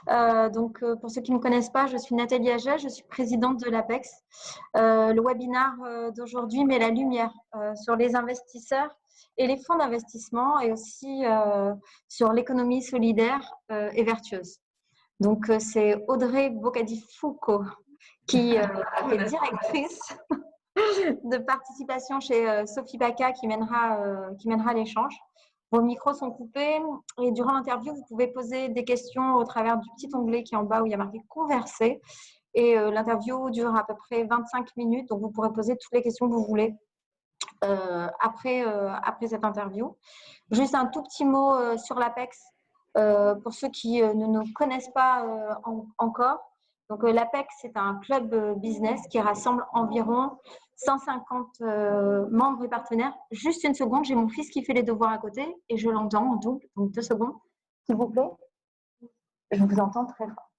Pour ceux qui ne me connaissent pas, je suis Nathalie Aget, je suis présidente de l'APEX. Le webinaire d'aujourd'hui met la lumière sur les investisseurs et les fonds d'investissement et aussi sur l'économie solidaire et vertueuse. Donc, c'est Audrey Bocadi-Foucault qui est directrice de participation chez Sophie Baca qui mènera l'échange. Vos micros sont coupés et durant l'interview, vous pouvez poser des questions au travers du petit onglet qui est en bas où il y a marqué « Converser ». Et l'interview dure à peu près 25 minutes, donc vous pourrez poser toutes les questions que vous voulez après cette interview. Juste un tout petit mot sur l'APEX pour ceux qui ne nous connaissent pas encore. Donc, l'APEX, c'est un club business qui rassemble environ 150 membres et partenaires. Juste une seconde, j'ai mon fils qui fait les devoirs à côté et je l'entends en double. Donc, 2 secondes, s'il vous plaît. Je vous entends très fort.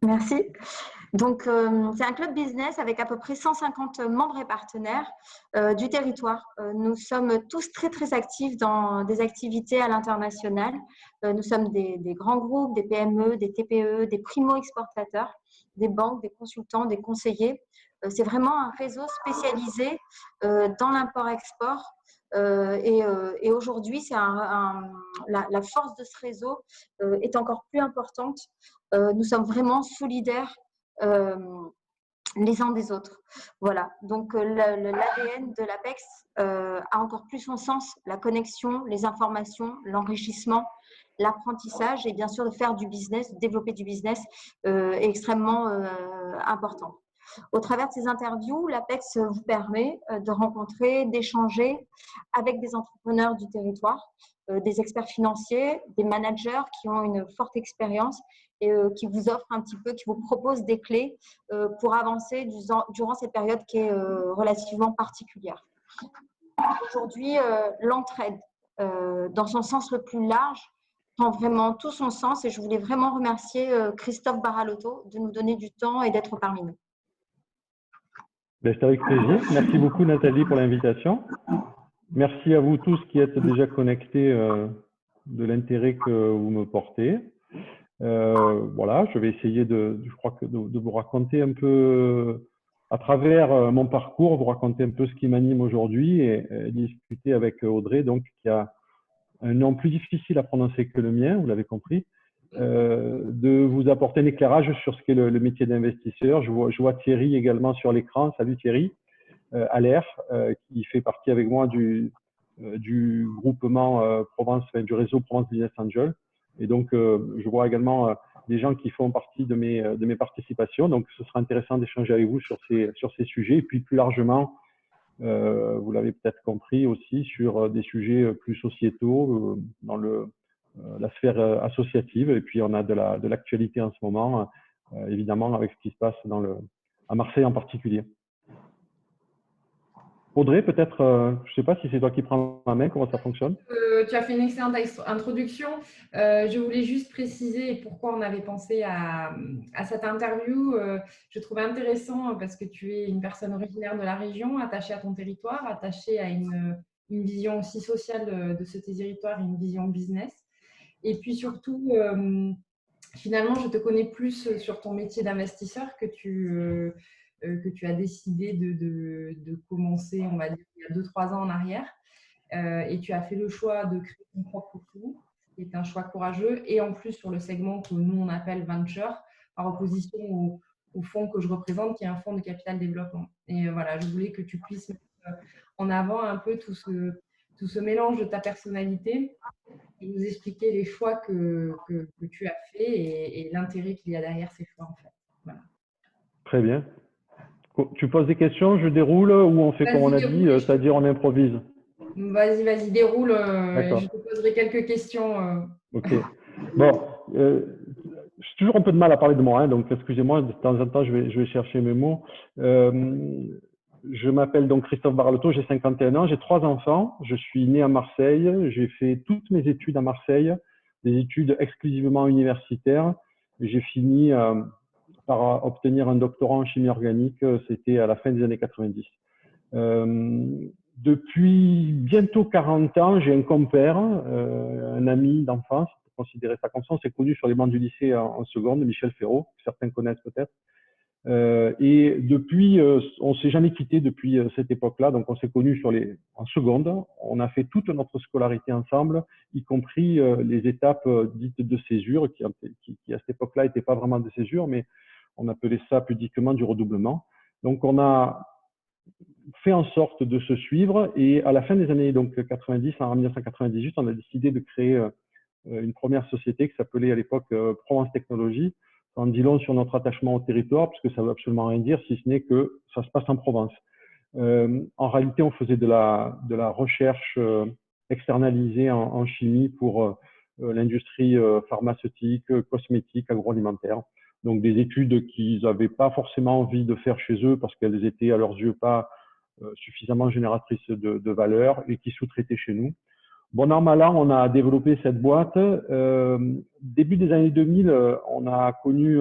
Merci. Donc, c'est un club business avec à peu près 150 membres et partenaires du territoire. Nous sommes tous très, très actifs dans des activités à l'international. Nous sommes des grands groupes, des PME, des TPE, des primo-exportateurs, des banques, des consultants, des conseillers. C'est vraiment un réseau spécialisé dans l'import-export. Et aujourd'hui, la force de ce réseau est encore plus importante. Nous sommes vraiment solidaires les uns des autres. Voilà, donc l'ADN de l'APEX a encore plus son sens, la connexion, les informations, l'enrichissement, l'apprentissage et bien sûr de faire du business, de développer du business est extrêmement important. Au travers de ces interviews, l'APEX vous permet de rencontrer, d'échanger avec des entrepreneurs du territoire, des experts financiers, des managers qui ont une forte expérience et qui vous offrent un petit peu, qui vous proposent des clés pour avancer durant cette période qui est relativement particulière. Aujourd'hui, l'entraide, dans son sens le plus large, prend vraiment tout son sens et je voulais vraiment remercier Christophe Baralotto de nous donner du temps et d'être parmi nous. C'est avec plaisir. Merci beaucoup Nathalie pour l'invitation. Merci à vous tous qui êtes déjà connectés de l'intérêt que vous me portez. Voilà, je vais essayer de vous raconter un peu à travers mon parcours, vous raconter un peu ce qui m'anime aujourd'hui et discuter avec Audrey, donc qui a un nom plus difficile à prononcer que le mien, vous l'avez compris, de vous apporter un éclairage sur ce qu'est le métier d'investisseur. Je vois Thierry également sur l'écran. Salut Thierry, Allaire, qui fait partie avec moi du groupement du réseau Provence Business Angel. Et donc, je vois également des gens qui font partie de mes participations. Donc, ce sera intéressant d'échanger avec vous sur ces sujets. Et puis, plus largement, vous l'avez peut-être compris aussi, sur des sujets plus sociétaux dans la sphère associative. Et puis, on a de l'actualité en ce moment, évidemment, avec ce qui se passe à Marseille en particulier. Audrey, peut-être, je ne sais pas si c'est toi qui prends la main, comment ça fonctionne? Tu as fait une excellente introduction. Je voulais juste préciser pourquoi on avait pensé à cette interview. Je trouvais intéressant parce que tu es une personne originaire de la région, attachée à ton territoire, attachée à une vision aussi sociale de ce territoire, une vision business. Et puis surtout, finalement, je te connais plus sur ton métier d'investisseur que tu as décidé de commencer, on va dire, il y a 2-3 ans en arrière. Et tu as fait le choix de créer ton propre fonds, qui est un choix courageux, et en plus sur le segment que nous, on appelle venture, par opposition au fonds que je représente, qui est un fonds de capital développement. Et voilà, je voulais que tu puisses mettre en avant un peu tout ce mélange de ta personnalité et nous expliquer les choix que tu as fait et l'intérêt qu'il y a derrière ces choix, en fait. Voilà. Très bien. Tu poses des questions, je déroule ou on fait comme on a dit, c'est-à-dire on improvise? Vas-y, déroule. Je te poserai quelques questions. Ok. Bon, j'ai toujours un peu de mal à parler de moi, hein, donc excusez-moi, de temps en temps, je vais chercher mes mots. Je m'appelle donc Christophe Baralotto, j'ai 51 ans, j'ai 3 enfants. Je suis né à Marseille, j'ai fait toutes mes études à Marseille, des études exclusivement universitaires. J'ai fini par obtenir un doctorat en chimie organique, c'était à la fin des années 90. Depuis bientôt 40 ans, j'ai un compère, un ami d'enfance, considérer ça comme ça. On s'est connus sur les bancs du lycée en seconde, Michel Ferraud, que certains connaissent peut-être. Et depuis, on ne s'est jamais quitté depuis cette époque-là. Donc, on s'est connus en seconde. On a fait toute notre scolarité ensemble, y compris les étapes dites de césure, qui à cette époque-là n'étaient pas vraiment de césure, mais on appelait ça pudiquement du redoublement. Donc, on a fait en sorte de se suivre. Et à la fin des années 90, en 1998, on a décidé de créer une première société qui s'appelait à l'époque Provence Technologies. Ça en dit long sur notre attachement au territoire, parce que ça ne veut absolument rien dire, si ce n'est que ça se passe en Provence. En réalité, on faisait de la recherche externalisée en chimie pour l'industrie pharmaceutique, cosmétique, agroalimentaire. Donc des études qu'ils n'avaient pas forcément envie de faire chez eux parce qu'elles étaient à leurs yeux pas suffisamment génératrices de valeur et qui sous-traitaient chez nous. Bon an, mal an, on a développé cette boîte. Début des années 2000, on a connu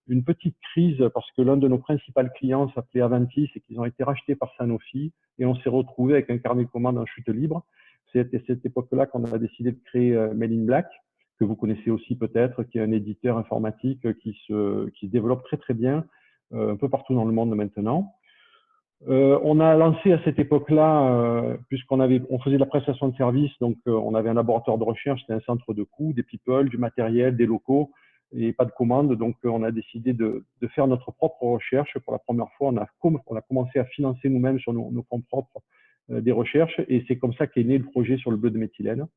une petite crise parce que l'un de nos principaux clients s'appelait Aventis et qu'ils ont été rachetés par Sanofi et on s'est retrouvé avec un carnet de commandes en chute libre. C'est à cette époque-là qu'on a décidé de créer Mail in Black, que vous connaissez aussi peut-être, qui est un éditeur informatique qui se développe très très bien un peu partout dans le monde maintenant. On a lancé à cette époque-là, puisqu'on faisait de la prestation de services, donc on avait un laboratoire de recherche, c'était un centre de coûts, des people, du matériel, des locaux et pas de commandes. Donc on a décidé de faire notre propre recherche. Pour la première fois, on a commencé à financer nous-mêmes sur nos fonds propres des recherches et c'est comme ça qu'est né le projet sur le bleu de méthylène.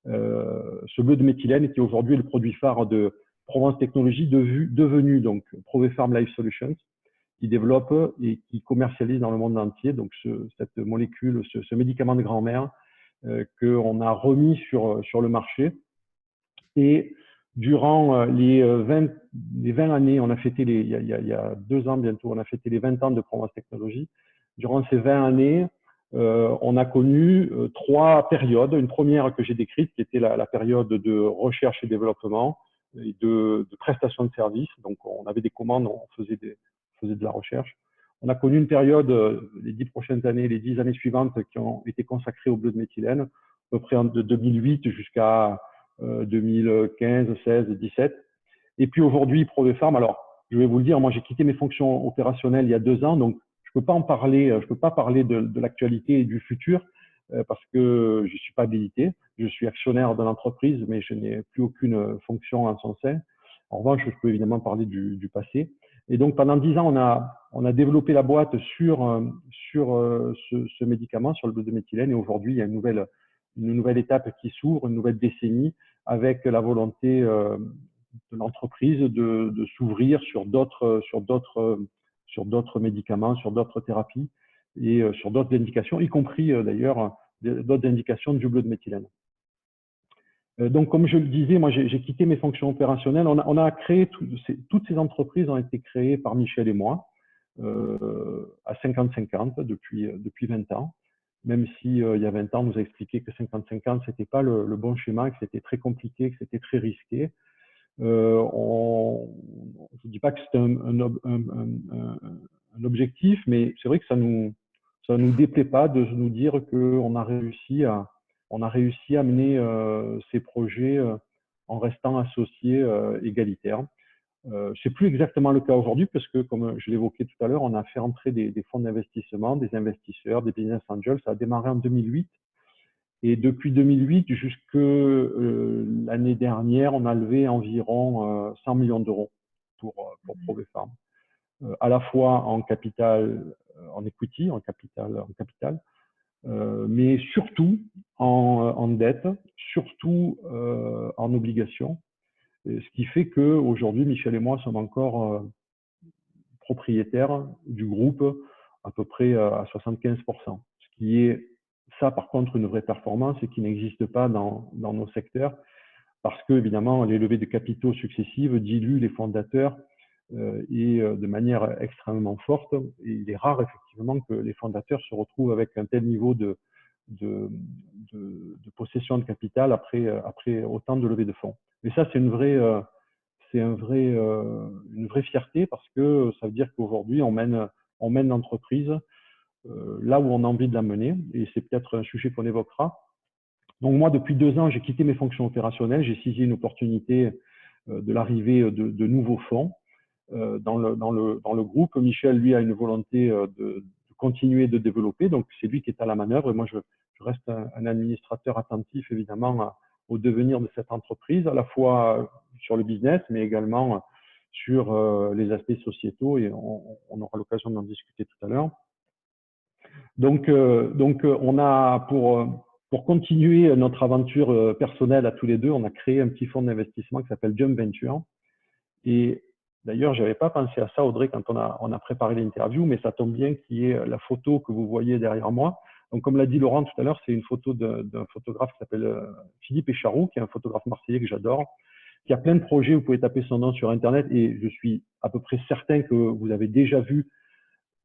Ce bleu de méthylène était aujourd'hui le produit phare de Provence Technologies, devenu donc Provepharm Life Solutions, qui développe et qui commercialise dans le monde entier donc cette molécule, ce médicament de grand-mère qu'on a remis sur le marché. Et durant les 20 années, on a fêté il y a 2 ans bientôt, on a fêté les 20 ans de Provence Technologies. Durant ces 20 années, on a connu 3 périodes. Une première que j'ai décrite, qui était la période de recherche et développement et de prestation de services. Donc, on avait des commandes, on faisait de la recherche. On a connu une période, les 10 prochaines années, les 10 années suivantes, qui ont été consacrées au bleu de méthylène, à peu près de 2008 jusqu'à 2015, 16, 17. Et puis aujourd'hui, Provepharm, alors je vais vous le dire, moi j'ai quitté mes fonctions opérationnelles il y a 2 ans, donc je peux pas en parler, je peux pas parler de l'actualité et du futur parce que je suis pas habilité. Je suis actionnaire de l'entreprise, mais je n'ai plus aucune fonction en son sein. En revanche, je peux évidemment parler du passé. Et donc, pendant 10 ans, on a développé la boîte sur ce médicament, sur le bleu de méthylène. Et aujourd'hui, il y a une nouvelle étape qui s'ouvre, une nouvelle décennie, avec la volonté de l'entreprise de s'ouvrir sur d'autres médicaments, sur d'autres thérapies et sur d'autres indications, y compris d'ailleurs d'autres indications du bleu de méthylène. Donc, comme je le disais, moi, j'ai quitté mes fonctions opérationnelles. On a créé, toutes ces entreprises ont été créées par Michel et moi à 50-50 depuis 20 ans. Même si il y a 20 ans, on nous a expliqué que 50-50, c'était pas le bon schéma, que c'était très compliqué, que c'était très risqué. Je ne dis pas que c'était un objectif, mais c'est vrai que ça nous déplaît pas de nous dire qu'on a réussi à mener ces projets en restant associés égalitaires. C'est plus exactement le cas aujourd'hui parce que, comme je l'évoquais tout à l'heure, on a fait entrer des fonds d'investissement, des investisseurs, des business angels. Ça a démarré en 2008. Et depuis 2008 jusque l'année dernière, on a levé environ 100 millions d'euros pour Provepharm, à la fois en capital, en equity, en capital, mais surtout en dette, surtout en obligations. Ce qui fait qu'aujourd'hui, Michel et moi sommes encore propriétaires du groupe à peu près à 75%. Ce qui est, ça par contre, une vraie performance et qui n'existe pas dans nos secteurs parce que, évidemment, les levées de capitaux successives diluent les fondateurs et de manière extrêmement forte. Et il est rare, effectivement, que les fondateurs se retrouvent avec un tel niveau de possession de capital après autant de levées de fonds. Et ça, c'est une vraie fierté parce que ça veut dire qu'aujourd'hui, on mène l'entreprise là où on a envie de la mener. Et c'est peut-être un sujet qu'on évoquera. Donc moi, depuis 2 ans, j'ai quitté mes fonctions opérationnelles, j'ai saisi une opportunité de l'arrivée de nouveaux fonds dans le groupe. Michel, lui, a une volonté de continuer de développer, donc c'est lui qui est à la manœuvre, et moi, je reste un administrateur attentif, évidemment, au devenir de cette entreprise, à la fois sur le business, mais également sur les aspects sociétaux, et on aura l'occasion d'en discuter tout à l'heure. Donc, on a, pour continuer notre aventure personnelle à tous les deux, on a créé un petit fonds d'investissement qui s'appelle Jump Venture. Et d'ailleurs, je n'avais pas pensé à ça, Audrey, quand on a préparé l'interview, mais ça tombe bien qu'il y ait la photo que vous voyez derrière moi. Donc, comme l'a dit Laurent tout à l'heure, c'est une photo d'un photographe qui s'appelle Philippe Écharou, qui est un photographe marseillais que j'adore, qui a plein de projets. Vous pouvez taper son nom sur Internet et je suis à peu près certain que vous avez déjà vu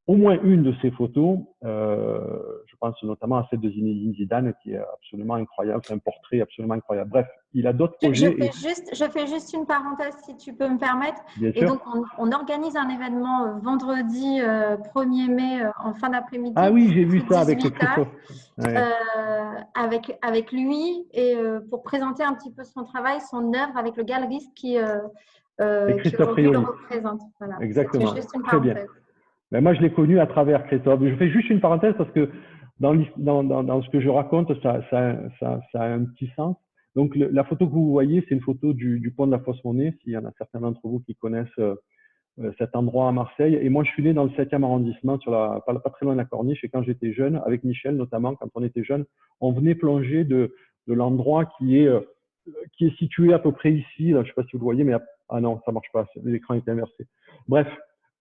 au moins une de ces photos. Je pense notamment à celle de Zinedine Zidane, qui est absolument incroyable. C'est un portrait absolument incroyable. Bref, il a d'autres projets. Je fais juste une parenthèse, si tu peux me permettre. Bien et sûr. donc, on organise un événement vendredi 1er mai en fin d'après-midi. Ah oui, j'ai vu ça avec Christophe. Ouais. Avec lui, et pour présenter un petit peu son travail, son œuvre avec le galeriste qui aujourd'hui le représente. Voilà. Exactement. Juste une très bien. Ben moi, je l'ai connu à travers Christophe. Je fais juste une parenthèse parce que dans ce que je raconte, ça a un petit sens. Donc, la photo que vous voyez, c'est une photo du pont de la Fosse-Monnaie, s'il y en a certains d'entre vous qui connaissent cet endroit à Marseille. Et moi, je suis né dans le 7e arrondissement, pas très loin de la Corniche. Et quand j'étais jeune, avec Michel notamment, quand on était jeune, on venait plonger de l'endroit qui est situé à peu près ici. Là, je ne sais pas si vous le voyez, mais ah non, ça ne marche pas. L'écran est inversé. Bref,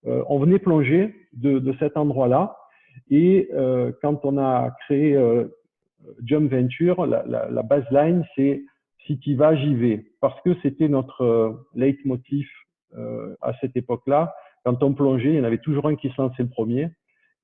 on venait plonger de cet endroit-là. Et quand on a créé Jump Venture, la baseline, c'est si tu y vas, j'y vais. Parce que c'était notre leitmotiv à cette époque-là. Quand on plongeait, il y en avait toujours un qui se lançait le premier.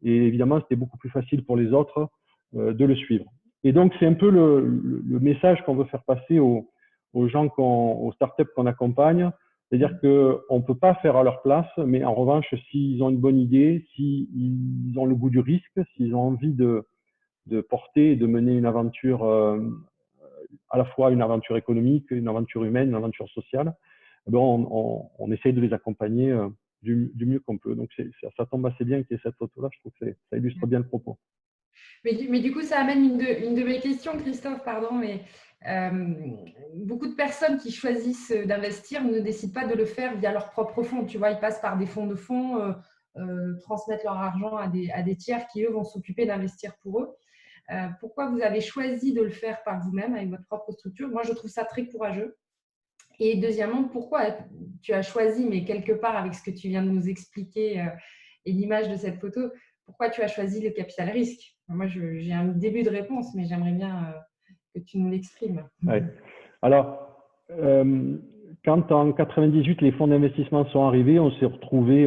Et évidemment, c'était beaucoup plus facile pour les autres de le suivre. Et donc, c'est un peu le message qu'on veut faire passer aux gens, aux startups qu'on accompagne. C'est-à-dire qu'on ne peut pas faire à leur place, mais en revanche, s'ils ont une bonne idée, s'ils ont le goût du risque, s'ils ont envie de porter et de mener une aventure, à la fois une aventure économique, une aventure humaine, une aventure sociale, on essaye de les accompagner du mieux qu'on peut. Donc, ça tombe assez bien qu'il y ait cette photo-là. Je trouve que ça illustre bien le propos. Mais du coup, ça amène une de mes questions, Christophe, pardon, mais beaucoup de personnes qui choisissent d'investir ne décident pas de le faire via leur propre fonds. Tu vois, ils passent par des fonds de fonds, transmettent leur argent à des tiers qui, eux, vont s'occuper d'investir pour eux. Pourquoi vous avez choisi de le faire par vous-même avec votre propre structure? Moi, je trouve ça très courageux. Et deuxièmement, pourquoi tu as choisi, mais quelque part avec ce que tu viens de nous expliquer et l'image de cette photo, pourquoi tu as choisi le capital risque? Moi, j'ai un début de réponse, mais j'aimerais bien que tu nous l'exprimes. Ouais. Alors, quand en 98, les fonds d'investissement sont arrivés, on s'est retrouvé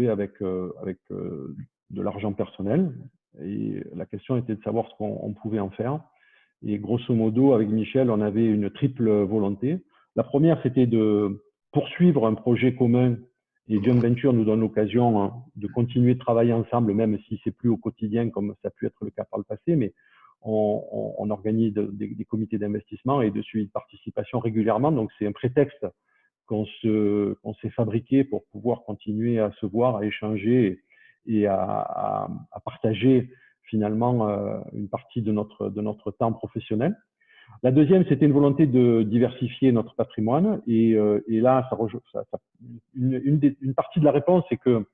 avec de l'argent personnel. Et la question était de savoir ce qu'on pouvait en faire. Et grosso modo, avec Michel, on avait une triple volonté. La première, c'était de poursuivre un projet commun. Et Jump Venture nous donne l'occasion de continuer de travailler ensemble, même si c'est plus au quotidien comme ça a pu être le cas par le passé. Mais on organise des comités d'investissement et de suivi de participation régulièrement. Donc, c'est un prétexte qu'on s'est fabriqué pour pouvoir continuer à se voir, à échanger et à partager finalement une partie de notre temps professionnel. La deuxième, c'était une volonté de diversifier notre patrimoine. Et là, une partie de la réponse, c'est que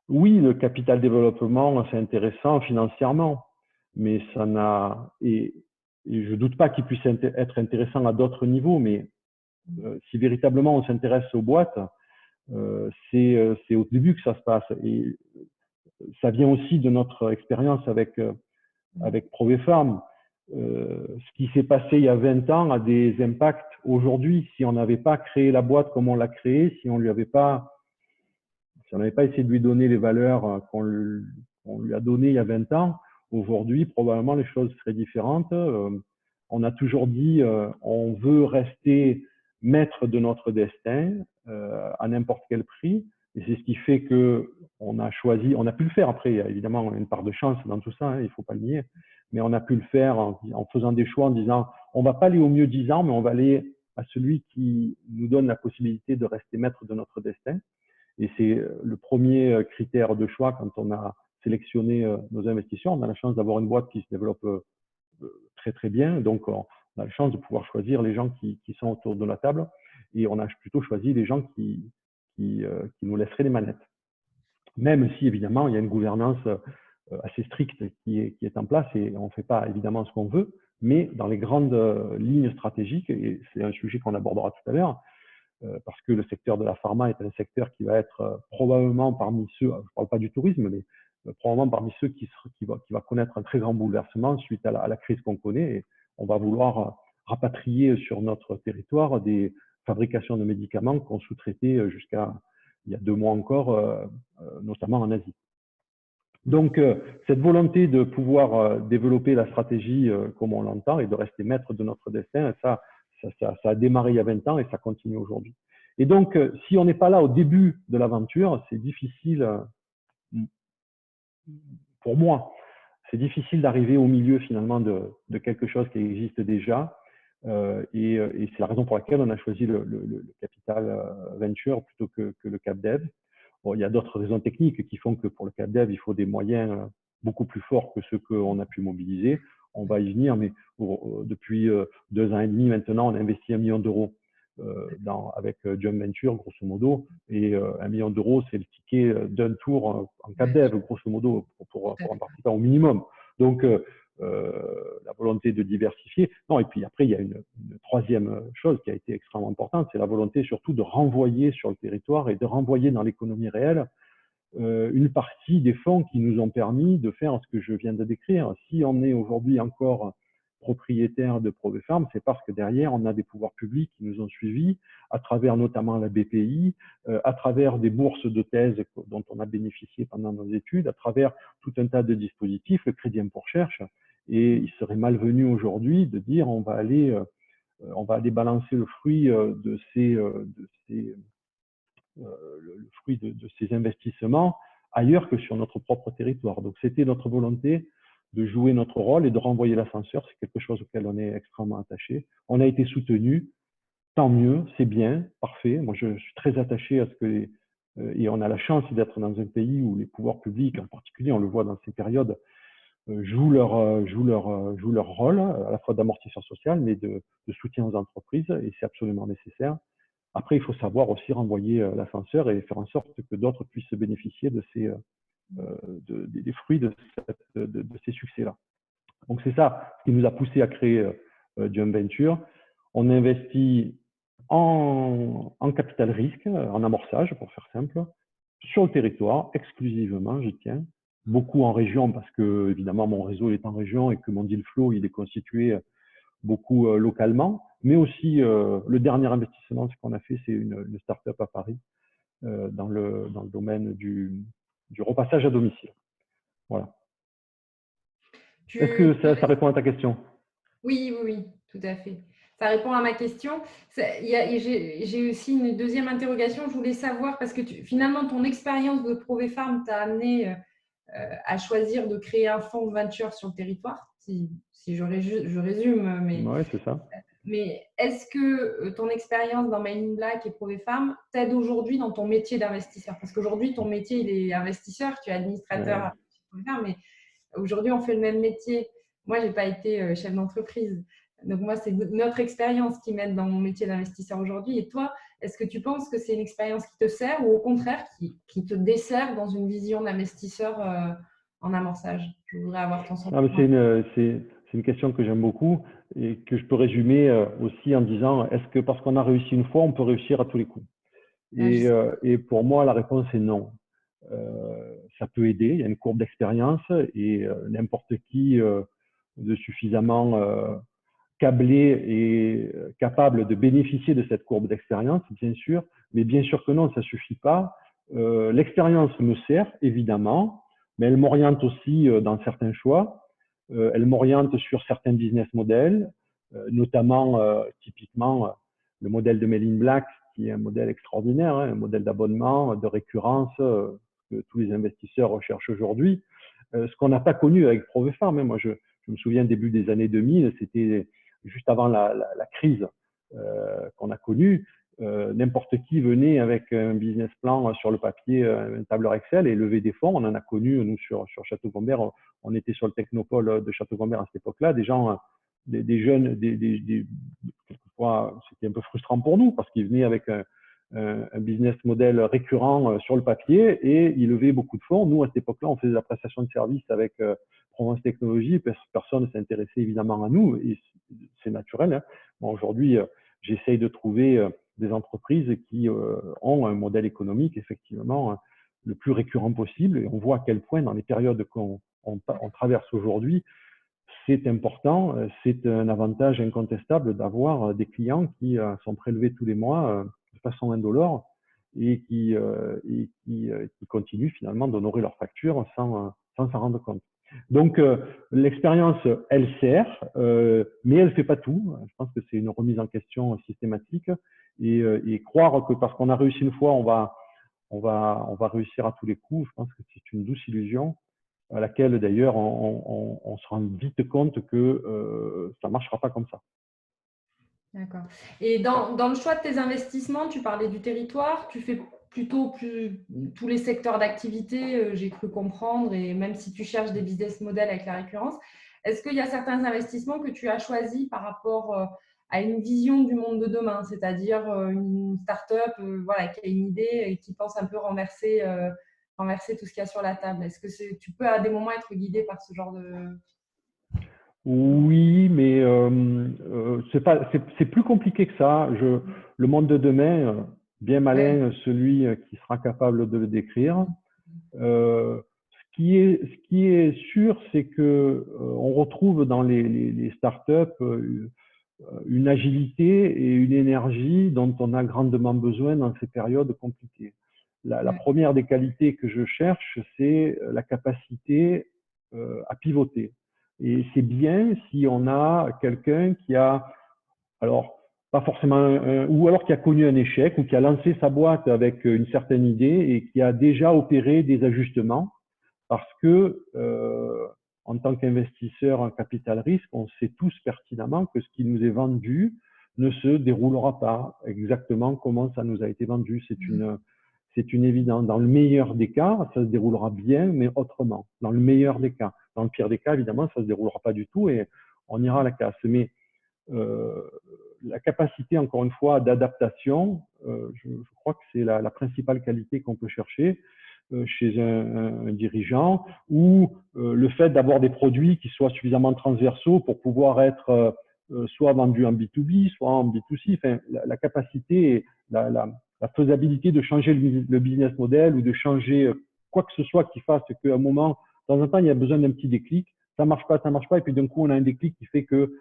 oui, le capital développement, c'est intéressant financièrement, mais ça n'a… Et je ne doute pas qu'il puisse être intéressant à d'autres niveaux, mais si véritablement on s'intéresse aux boîtes, c'est au début que ça se passe. Et ça vient aussi de notre expérience avec Provefarm. Ce qui s'est passé il y a 20 ans a des impacts aujourd'hui. Si on n'avait pas créé la boîte comme on l'a créée, si on n'avait pas essayé de lui donner les valeurs qu'on lui a données il y a 20 ans, aujourd'hui, probablement, les choses seraient différentes. On a toujours dit on veut rester maître de notre destin à n'importe quel prix. Et c'est ce qui fait qu'on on a choisi, on a pu le faire après, il y a évidemment une part de chance dans tout ça, hein, il ne faut pas le nier, mais on a pu le faire en faisant des choix en disant on ne va pas aller au mieux 10 ans, mais on va aller à celui qui nous donne la possibilité de rester maître de notre destin. Et c'est le premier critère de choix quand on a sélectionné nos investisseurs. On a la chance d'avoir une boîte qui se développe très très bien, donc on a la chance de pouvoir choisir les gens qui sont autour de la table, et on a plutôt choisi les gens qui nous laisseraient les manettes. Même si évidemment il y a une gouvernance assez stricte qui est en place, et on ne fait pas évidemment ce qu'on veut, mais dans les grandes lignes stratégiques, et c'est un sujet qu'on abordera tout à l'heure, parce que le secteur de la pharma est un secteur qui va être probablement parmi ceux, je ne parle pas du tourisme, mais probablement parmi ceux qui va connaître un très grand bouleversement suite à la crise qu'on connaît, et on va vouloir rapatrier sur notre territoire des fabrications de médicaments qu'on sous-traitait jusqu'à il y a 2 mois encore, notamment en Asie. Donc, cette volonté de pouvoir développer la stratégie comme on l'entend et de rester maître de notre destin, ça a démarré il y a 20 ans et ça continue aujourd'hui. Et donc, si on n'est pas là au début de l'aventure, c'est difficile, pour moi, c'est difficile d'arriver au milieu finalement de quelque chose qui existe déjà. Et c'est la raison pour laquelle on a choisi le capital venture plutôt que le cap dev. Bon, il y a d'autres raisons techniques qui font que pour le cap dev, il faut des moyens beaucoup plus forts que ceux qu'on a pu mobiliser. On va y venir, mais depuis 2 ans et demi maintenant, on a investi 1 million d'euros avec Jump Venture, grosso modo. Et 1 million d'euros, c'est le ticket d'un tour en cap dev, grosso modo, pour un participant au minimum. Donc, la volonté de diversifier. Non, et puis après, il y a une troisième chose qui a été extrêmement importante, c'est la volonté surtout de renvoyer sur le territoire et de renvoyer dans l'économie réelle une partie des fonds qui nous ont permis de faire ce que je viens de décrire. Si on est aujourd'hui encore propriétaire de Provepharm, c'est parce que derrière, on a des pouvoirs publics qui nous ont suivis, à travers notamment la BPI, à travers des bourses de thèse dont on a bénéficié pendant nos études, à travers tout un tas de dispositifs, le crédit impôt recherche. Et il serait malvenu aujourd'hui de dire on va aller balancer le fruit de ces investissements ailleurs que sur notre propre territoire. Donc, c'était notre volonté de jouer notre rôle et de renvoyer l'ascenseur. C'est quelque chose auquel on est extrêmement attaché. On a été soutenu, tant mieux, c'est bien, parfait. Moi, je suis très attaché à ce que et on a la chance d'être dans un pays où les pouvoirs publics, en particulier, on le voit dans ces périodes, jouent leur rôle, à la fois d'amortisseur social, mais de soutien aux entreprises, et c'est absolument nécessaire. Après, il faut savoir aussi renvoyer l'ascenseur et faire en sorte que d'autres puissent bénéficier des fruits de ces succès-là. Donc, c'est ça qui nous a poussé à créer Jump Venture. On investit en capital risque, en amorçage, pour faire simple, sur le territoire, exclusivement, j'y tiens. Beaucoup en région, parce que, évidemment, mon réseau est en région et que mon deal flow, il est constitué beaucoup localement. Mais aussi, le dernier investissement qu'on a fait, c'est une start-up à Paris, dans le domaine du repassage à domicile. Voilà. Est-ce que ça répond à ta question? Oui, tout à fait. Ça répond à ma question. J'ai aussi une deuxième interrogation. Je voulais savoir, parce que finalement, ton expérience de Provepharm t'a amené à choisir de créer un fonds de venture sur le territoire, si je résume. Oui, c'est ça. Mais est-ce que ton expérience dans Mail in Black et Provepharm t'aide aujourd'hui dans ton métier d'investisseur? Parce qu'aujourd'hui, ton métier, il est investisseur, tu es administrateur chez Provepharm, mais aujourd'hui, on fait le même métier. Moi, je n'ai pas été chef d'entreprise. Donc, moi, c'est notre expérience qui m'aide dans mon métier d'investisseur aujourd'hui. Et toi, est-ce que tu penses que c'est une expérience qui te sert ou au contraire qui te dessert dans une vision d'investisseur en amorçage? Je voudrais avoir ton sentiment. C'est une question que j'aime beaucoup et que je peux résumer aussi en disant, est-ce que parce qu'on a réussi une fois, on peut réussir à tous les coups? Et pour moi, la réponse est non. Ça peut aider, il y a une courbe d'expérience et n'importe qui de suffisamment câblé et capable de bénéficier de cette courbe d'expérience, bien sûr, mais bien sûr que non, ça ne suffit pas. L'expérience me sert, évidemment, mais elle m'oriente aussi dans certains choix. Elle m'oriente sur certains business models, notamment, typiquement, le modèle de Mail in Black, qui est un modèle extraordinaire, hein, un modèle d'abonnement, de récurrence, que tous les investisseurs recherchent aujourd'hui. Ce qu'on n'a pas connu avec Provefarm, moi je me souviens début des années 2000, c'était juste avant la crise qu'on a connue. N'importe qui venait avec un business plan sur le papier, un tableur Excel et levait des fonds. On en a connu, nous, sur Château-Gombert. On était sur le technopole de Château-Gombert à cette époque-là. Des gens, des jeunes, quelquefois, c'était un peu frustrant pour nous parce qu'ils venaient avec un business model récurrent sur le papier et ils levaient beaucoup de fonds. Nous, à cette époque-là, on faisait la prestation de services avec Provence Technologies. Personne ne s'intéressait évidemment à nous et c'est naturel. Hein. Bon, aujourd'hui, j'essaye de trouver des entreprises qui ont un modèle économique effectivement le plus récurrent possible. Et on voit à quel point dans les périodes qu'on traverse aujourd'hui, c'est important, c'est un avantage incontestable d'avoir des clients qui sont prélevés tous les mois de façon indolore et qui continuent finalement d'honorer leurs factures sans s'en rendre compte. Donc, l'expérience, elle sert, mais elle ne fait pas tout. Je pense que c'est une remise en question systématique et croire que parce qu'on a réussi une fois, on va réussir à tous les coups, je pense que c'est une douce illusion à laquelle d'ailleurs on se rend vite compte que ça ne marchera pas comme ça. D'accord. Et dans le choix de tes investissements, tu parlais du territoire, tu fais plutôt tous les secteurs d'activité, j'ai cru comprendre, et même si tu cherches des business models avec la récurrence, est-ce qu'il y a certains investissements que tu as choisis par rapport à une vision du monde de demain, c'est-à-dire une start-up voilà, qui a une idée et qui pense un peu renverser tout ce qu'il y a sur la table? Est-ce que tu peux à des moments être guidé par ce genre de… Oui, mais c'est plus compliqué que ça. Le monde de demain, bien malin celui qui sera capable de le décrire. Ce qui est sûr, c'est que on retrouve dans les startups une agilité et une énergie dont on a grandement besoin dans ces périodes compliquées. La première des qualités que je cherche, c'est la capacité à pivoter. Et c'est bien si on a quelqu'un qui a, alors, pas forcément, ou alors qui a connu un échec, ou qui a lancé sa boîte avec une certaine idée et qui a déjà opéré des ajustements, parce que en tant qu'investisseur en capital risque, on sait tous pertinemment que ce qui nous est vendu ne se déroulera pas exactement comment ça nous a été vendu. C'est une évidence. Dans le meilleur des cas, ça se déroulera bien, mais autrement. Dans le meilleur des cas. Dans le pire des cas, évidemment, ça se déroulera pas du tout et on ira à la casse. Mais la capacité, encore une fois, d'adaptation, je crois que c'est la principale qualité qu'on peut chercher chez un dirigeant, ou le fait d'avoir des produits qui soient suffisamment transversaux pour pouvoir être soit vendus en B2B, soit en B2C. Enfin, la capacité et la faisabilité de changer le business model ou de changer quoi que ce soit qui fasse qu'à un moment, de temps en temps, il y a besoin d'un petit déclic. Ça marche pas, et puis d'un coup, on a un déclic qui fait que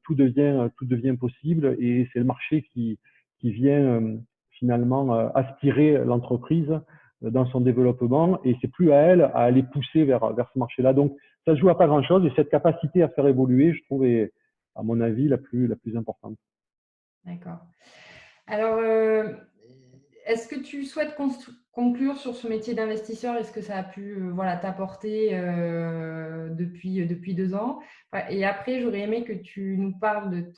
tout devient possible et c'est le marché qui vient finalement aspirer l'entreprise dans son développement et c'est plus à elle à aller pousser vers ce marché-là. Donc, ça se joue à pas grand-chose et cette capacité à faire évoluer, je trouve, est, à mon avis, la plus importante. D'accord. Alors, est-ce que tu souhaites conclure sur ce métier d'investisseur? Est-ce que ça a pu voilà, t'apporter depuis 2 ans? Et après, j'aurais aimé que tu nous parles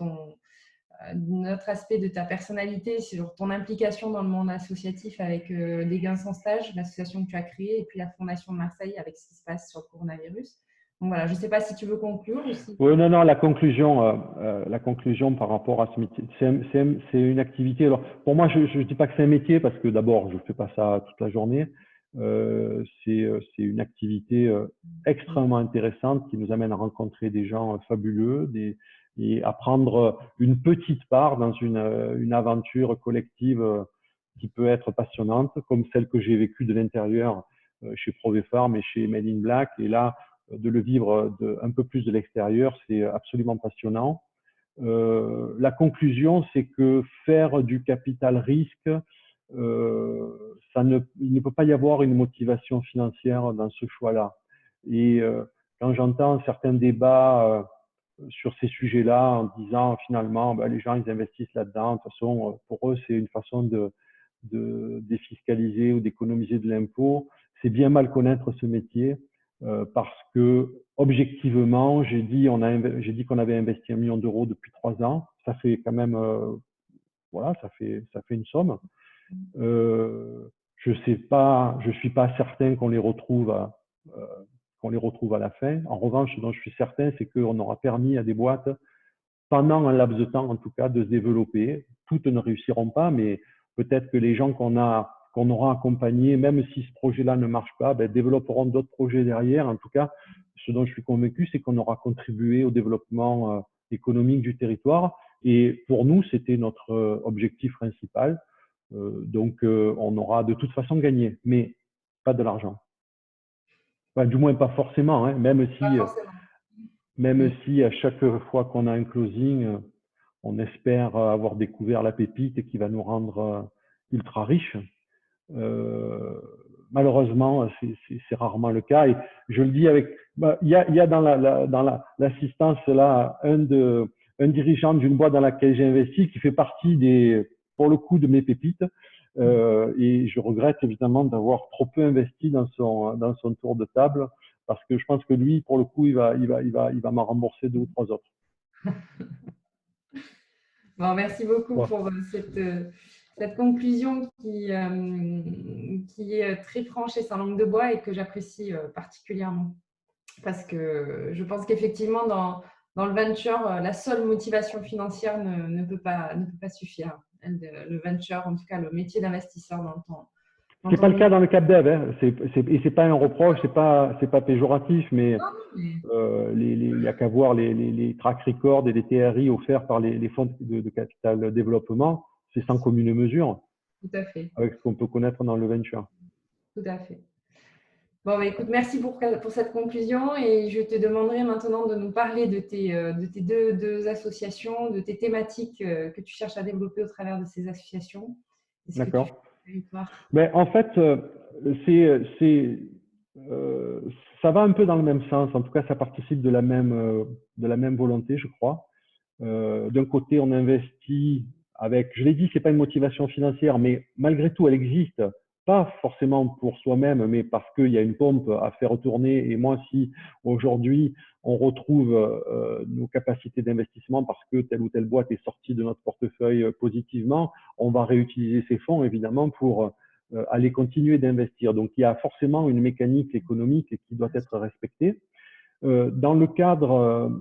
de notre aspect de ta personnalité, sur ton implication dans le monde associatif avec Les Gains sans stage, l'association que tu as créée, et puis la Fondation de Marseille avec ce qui se passe sur le coronavirus. Donc voilà, je ne sais pas si tu veux conclure aussi. Oui, non, la conclusion par rapport à ce métier, c'est une activité. Alors, pour moi, je ne dis pas que c'est un métier parce que d'abord, je ne fais pas ça toute la journée. C'est une activité extrêmement intéressante qui nous amène à rencontrer des gens fabuleux et à prendre une petite part dans une aventure collective qui peut être passionnante, comme celle que j'ai vécue de l'intérieur chez Provefarm et chez Made in Black. Et là, de le vivre un peu plus de l'extérieur, c'est absolument passionnant. La conclusion, c'est que faire du capital risque, il ne peut pas y avoir une motivation financière dans ce choix-là. Et quand j'entends certains débats sur ces sujets-là en disant finalement, les gens ils investissent là-dedans, de toute façon pour eux c'est une façon de défiscaliser ou d'économiser de l'impôt. c'est bien mal connaître ce métier parce que objectivement, j'ai dit qu'on avait investi 1 million d'euros depuis 3 ans. Ça fait quand même, voilà, ça fait une somme. Je suis pas certain qu'on les retrouve à la fin. En revanche, ce dont je suis certain, c'est qu'on aura permis à des boîtes, pendant un laps de temps en tout cas, de se développer. Toutes ne réussiront pas, mais peut-être que les gens qu'on aura accompagnés, même si ce projet-là ne marche pas, ben, développeront d'autres projets derrière. En tout cas, ce dont je suis convaincu, c'est qu'on aura contribué au développement économique du territoire. Et pour nous, c'était notre objectif principal. Donc, on aura de toute façon gagné, mais pas de l'argent. Enfin, du moins, pas forcément, hein, même Pas forcément. si à chaque fois qu'on a un closing, on espère avoir découvert la pépite qui va nous rendre ultra riches. Malheureusement, c'est rarement le cas. Et je le dis avec, il y a dans l'assistance là un dirigeant d'une boîte dans laquelle j'ai investi qui fait partie pour le coup, de mes pépites. Et je regrette évidemment d'avoir trop peu investi dans son tour de table parce que je pense que lui, pour le coup, il va m'en rembourser 2 ou 3 autres. Bon, merci beaucoup Ouais. pour cette conclusion qui est très franche et sans langue de bois et que j'apprécie particulièrement. Parce que je pense qu'effectivement, dans le venture, la seule motivation financière ne peut pas suffire. Le venture, en tout cas le métier d'investisseur dans le temps. C'est pas le cas dans le CapDev, hein. Et c'est pas un reproche, c'est pas péjoratif, mais il y a qu'à voir les track records et les TRI offerts par les fonds de capital développement, c'est sans commune mesure. Tout à fait. Avec ce qu'on peut connaître dans le venture. Tout à fait. Bon, bah, écoute, merci pour cette conclusion et je te demanderai maintenant de nous parler de tes deux associations, de tes thématiques que tu cherches à développer au travers de ces associations. D'accord. Mais en fait, ça va un peu dans le même sens. En tout cas, ça participe de la même volonté, je crois. D'un côté, on investit avec, je l'ai dit, c'est pas une motivation financière, mais malgré tout, elle existe. Pas forcément pour soi-même, mais parce qu'il y a une pompe à faire tourner. Et moi, si aujourd'hui on retrouve nos capacités d'investissement parce que telle ou telle boîte est sortie de notre portefeuille positivement, on va réutiliser ces fonds évidemment pour aller continuer d'investir. Donc, il y a forcément une mécanique économique qui doit être respectée. Dans le cadre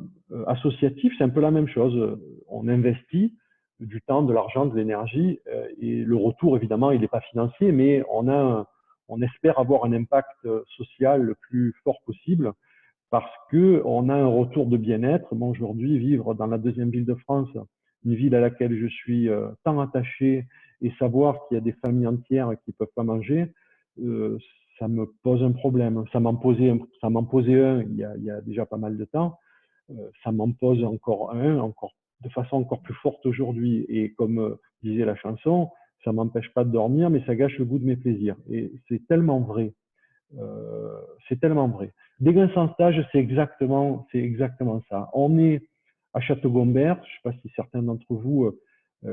associatif, c'est un peu la même chose. On investit du temps, de l'argent, de l'énergie, et le retour, évidemment, il n'est pas financier, mais on espère avoir un impact social le plus fort possible parce qu'on a un retour de bien-être. Moi, aujourd'hui, vivre dans la 2e ville de France, une ville à laquelle je suis tant attaché, et savoir qu'il y a des familles entières qui ne peuvent pas manger, ça me pose un problème. Ça m'en posait un il y a déjà pas mal de temps. Ça m'en pose encore de façon encore plus forte aujourd'hui. Et comme disait la chanson, ça m'empêche pas de dormir, mais ça gâche le goût de mes plaisirs. Et c'est tellement vrai. C'est tellement vrai. Dégain sans stage, c'est exactement ça. On est à Château-Gombert. Je ne sais pas si certains d'entre vous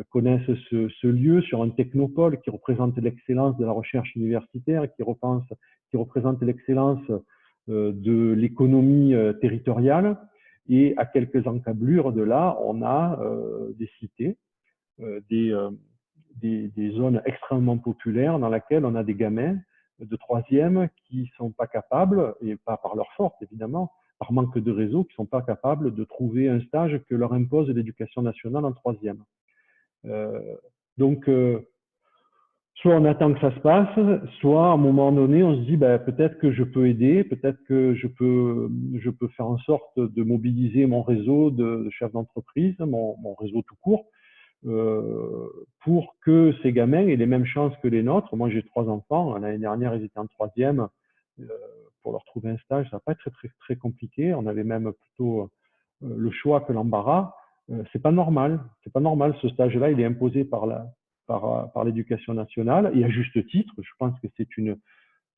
connaissent ce lieu sur un technopole qui représente l'excellence de la recherche universitaire, qui représente l'excellence de l'économie territoriale. Et à quelques encablures de là, on a des cités, des zones extrêmement populaires dans lesquelles on a des gamins de 3e qui ne sont pas capables, et pas par leur force évidemment, par manque de réseau, qui ne sont pas capables de trouver un stage que leur impose l'éducation nationale en 3e. Donc, soit on attend que ça se passe, soit à un moment donné, on se dit peut-être que je peux aider, peut-être que je peux faire en sorte de mobiliser mon réseau de chefs d'entreprise, mon réseau tout court, pour que ces gamins aient les mêmes chances que les nôtres. Moi, j'ai 3 enfants. L'année dernière, ils étaient en 3e. Pour leur trouver un stage, ça va pas être très, très compliqué. On avait même plutôt le choix que l'embarras. C'est pas normal. C'est pas normal. Ce stage-là, il est imposé par l'éducation nationale, et à juste titre. Je pense que c'est une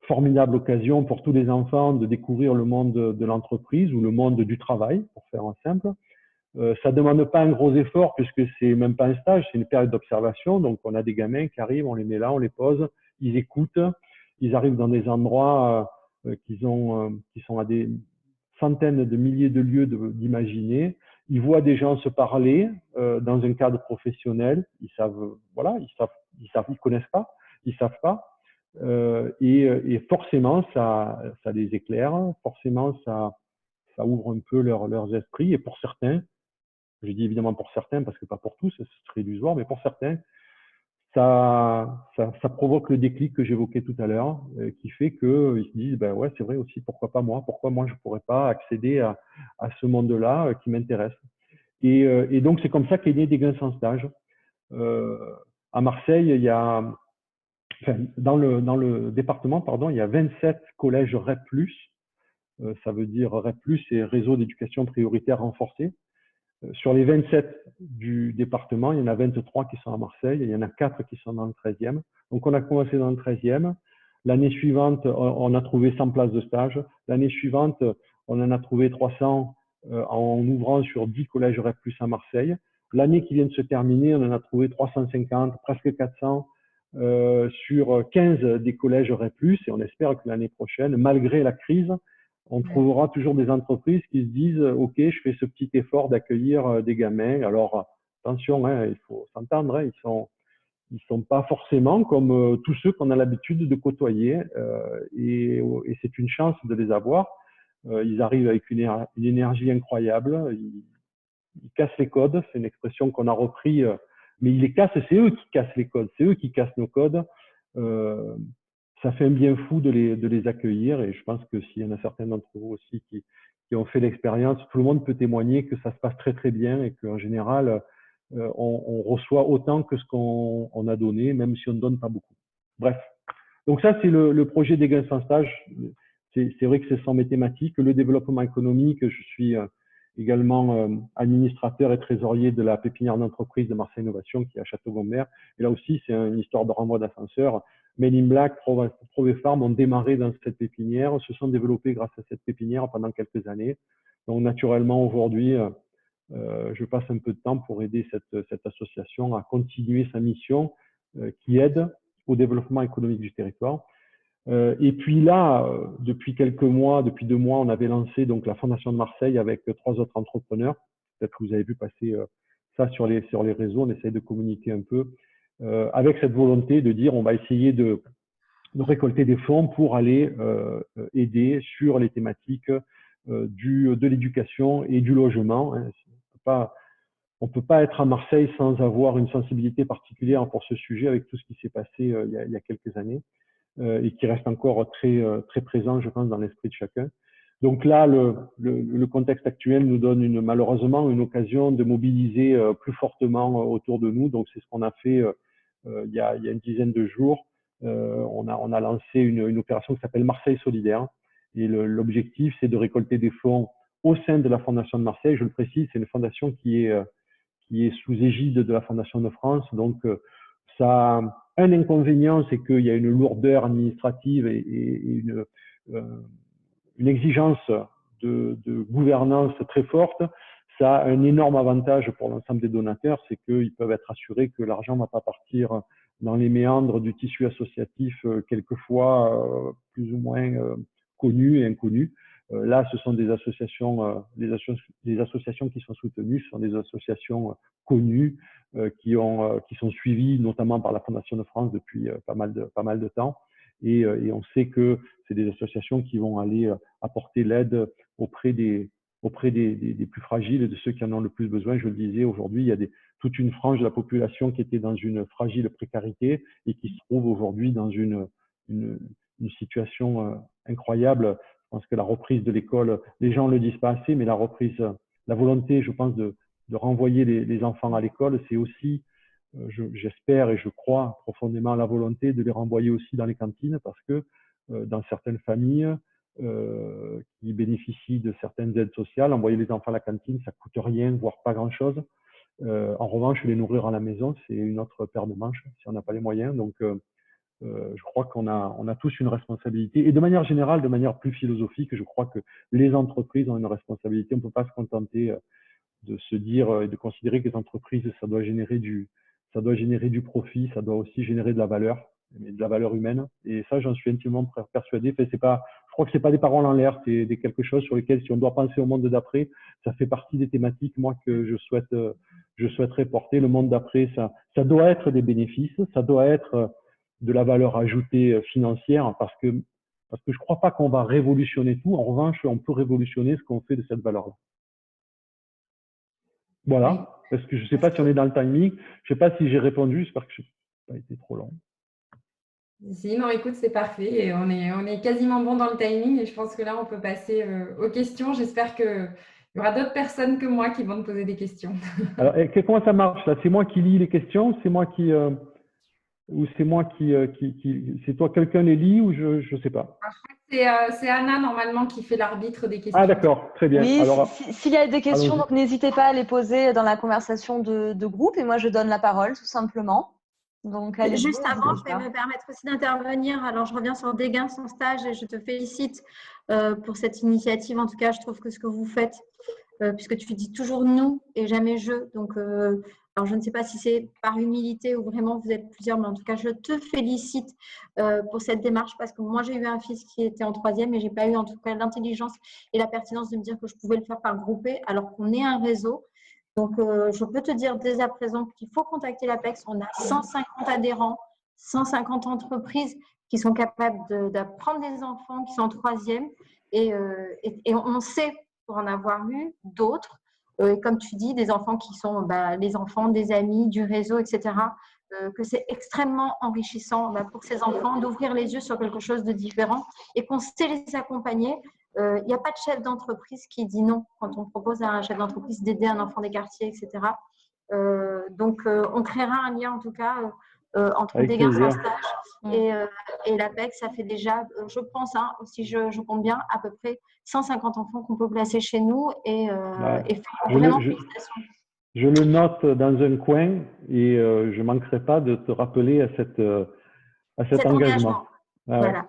formidable occasion pour tous les enfants de découvrir le monde de l'entreprise ou le monde du travail, pour faire en simple. Ça ne demande pas un gros effort puisque c'est même pas un stage, c'est une période d'observation. Donc, on a des gamins qui arrivent, on les met là, on les pose, ils écoutent, ils arrivent dans des endroits qui sont à des centaines de milliers de lieux d'imaginer. Ils voient des gens se parler dans un cadre professionnel. Ils savent, voilà, ils connaissent pas, ils savent pas. Et forcément, ça les éclaire. Forcément, ça ouvre un peu leurs esprits. Et pour certains, je dis évidemment pour certains parce que pas pour tous, ce serait illusoire, mais pour certains, ça provoque le déclic que j'évoquais tout à l'heure, qui fait qu'ils se disent, ben ouais, c'est vrai aussi, pourquoi moi je pourrais pas accéder à ce monde-là qui m'intéresse. Et donc c'est comme ça qu'est né Des Grains sans stage. À Marseille, il y a, enfin, dans le département, pardon, il y a 27 collèges REP+. Ça veut dire REP+, c'est Réseau d'éducation prioritaire renforcé. Sur les 27 du département, il y en a 23 qui sont à Marseille, et il y en a 4 qui sont dans le 13e. Donc, on a commencé dans le 13e. L'année suivante, on a trouvé 100 places de stage. L'année suivante, on en a trouvé 300 en ouvrant sur 10 collèges REP+ à Marseille. L'année qui vient de se terminer, on en a trouvé 350, presque 400 sur 15 des collèges REP+. Et on espère que l'année prochaine, malgré la crise, on trouvera toujours des entreprises qui se disent « Ok, je fais ce petit effort d'accueillir des gamins. » Alors, attention, hein, il faut s'entendre, hein, ils sont pas forcément comme tous ceux qu'on a l'habitude de côtoyer. Et c'est une chance de les avoir. Ils arrivent avec une énergie incroyable. Ils cassent les codes. C'est une expression qu'on a repris. Mais ils les cassent, c'est eux qui cassent les codes. C'est eux qui cassent nos codes. Ça fait un bien fou de les accueillir, et je pense que s'il y en a certains d'entre vous aussi qui ont fait l'expérience, tout le monde peut témoigner que ça se passe très très bien et qu'en général, on reçoit autant que ce qu'on a donné, même si on ne donne pas beaucoup. Bref, donc ça c'est le projet Des Grains sans stage. C'est vrai que c'est sans mes thématiques. Le développement économique, je suis également administrateur et trésorier de la pépinière d'entreprise de Marseille Innovation qui est à Château-Gonbert. Et là aussi, c'est une histoire de renvoi d'ascenseur. Men in Black, Prove Farm ont démarré dans cette pépinière, se sont développés grâce à cette pépinière pendant quelques années. Donc naturellement, aujourd'hui, je passe un peu de temps pour aider cette association à continuer sa mission qui aide au développement économique du territoire. Et puis là, depuis quelques mois, depuis 2 mois, on avait lancé donc la Fondation de Marseille avec 3 autres entrepreneurs. Peut-être que vous avez vu passer ça sur les réseaux. On essaye de communiquer un peu avec cette volonté de dire on va essayer de récolter des fonds pour aller aider sur les thématiques de l'éducation et du logement. Hein. On ne peut pas être à Marseille sans avoir une sensibilité particulière pour ce sujet avec tout ce qui s'est passé il y a quelques années. Et qui reste encore très présent, je pense, dans l'esprit de chacun. Donc là, le contexte actuel nous donne malheureusement une occasion de mobiliser plus fortement autour de nous. Donc c'est ce qu'on a fait il y a une dizaine de jours. On a lancé une opération qui s'appelle Marseille Solidaire. Et l'objectif, c'est de récolter des fonds au sein de la Fondation de Marseille. Je le précise, c'est une fondation qui est sous égide de la Fondation de France. Donc ça a un inconvénient, c'est qu'il y a une lourdeur administrative et une exigence de gouvernance très forte. Ça a un énorme avantage pour l'ensemble des donateurs, c'est qu'ils peuvent être assurés que l'argent ne va pas partir dans les méandres du tissu associatif, quelquefois plus ou moins connus et inconnus. Là, ce sont des associations, les associations qui sont soutenues, ce sont des associations connues, qui sont suivies notamment par la Fondation de France depuis pas mal de temps. Et on sait que c'est des associations qui vont aller apporter l'aide auprès des plus fragiles et de ceux qui en ont le plus besoin. Je le disais, aujourd'hui, il y a toute une frange de la population qui était dans une fragile précarité et qui se trouve aujourd'hui dans une situation incroyable. Je pense que la reprise de l'école, les gens ne le disent pas assez, mais la volonté, je pense, de renvoyer les enfants à l'école, c'est aussi, j'espère et je crois profondément à la volonté de les renvoyer aussi dans les cantines, parce que dans certaines familles qui bénéficient de certaines aides sociales, envoyer les enfants à la cantine, ça coûte rien, voire pas grand-chose. En revanche, les nourrir à la maison, c'est une autre paire de manches si on n'a pas les moyens. Donc, je crois qu'on a tous une responsabilité. Et de manière générale, de manière plus philosophique, je crois que les entreprises ont une responsabilité. On ne peut pas se contenter de se dire et de considérer que les entreprises, ça doit générer du profit, ça doit aussi générer de la valeur. mais de la valeur humaine. Et ça, j'en suis intimement persuadé. Enfin, c'est pas, je crois que c'est pas des paroles en l'air, c'est quelque chose sur lesquels, si on doit penser au monde d'après, ça fait partie des thématiques, moi, que je souhaiterais porter. Le monde d'après, ça doit être des bénéfices, ça doit être de la valeur ajoutée financière, parce que je crois pas qu'on va révolutionner tout. En revanche, on peut révolutionner ce qu'on fait de cette valeur-là. Voilà. Parce que je ne sais pas si on est dans le timing. Je ne sais pas si j'ai répondu. J'espère que je n'ai pas été trop long. Si, non, écoute, c'est parfait. Et on est quasiment bon dans le timing. Et je pense que là, on peut passer aux questions. J'espère qu'il y aura d'autres personnes que moi qui vont te poser des questions. Alors, comment ça marche là? C'est moi qui lis les questions? C'est moi qui… ou c'est moi c'est toi, quelqu'un les lit ou je ne sais pas. C'est Anna, normalement, qui fait l'arbitre des questions. Ah, d'accord. Très bien. Oui, alors, s'il y a des questions, donc n'hésitez pas à les poser dans la conversation de groupe et moi, je donne la parole, tout simplement. Donc, juste avant, je vais me permettre aussi d'intervenir. Alors, je reviens sur Dégain, son stage, et je te félicite pour cette initiative. En tout cas, je trouve que ce que vous faites, puisque tu dis toujours nous et jamais je. Donc, alors je ne sais pas si c'est par humilité ou vraiment vous êtes plusieurs, mais en tout cas, je te félicite pour cette démarche parce que moi, j'ai eu un fils qui était en 3e et je n'ai pas eu en tout cas l'intelligence et la pertinence de me dire que je pouvais le faire par groupé alors qu'on est un réseau. Donc, je peux te dire dès à présent qu'il faut contacter l'APEX. On a 150 adhérents, 150 entreprises qui sont capables d'apprendre des enfants qui sont en 3e et on sait, pour en avoir eu d'autres, comme tu dis, des enfants qui sont les enfants des amis, du réseau, etc., que c'est extrêmement enrichissant pour ces enfants d'ouvrir les yeux sur quelque chose de différent et qu'on sait les accompagner. Il n'y a pas de chef d'entreprise qui dit non quand on propose à un chef d'entreprise d'aider un enfant des quartiers, etc. Donc, on créera un lien en tout cas entre Dégain sans stage et l'APEX. Ça fait déjà, je pense, si je compte bien, à peu près 150 enfants qu'on peut placer chez nous et vraiment félicitations. Je le note dans un coin et je ne manquerai pas de te rappeler à cet engagement. Ah, voilà.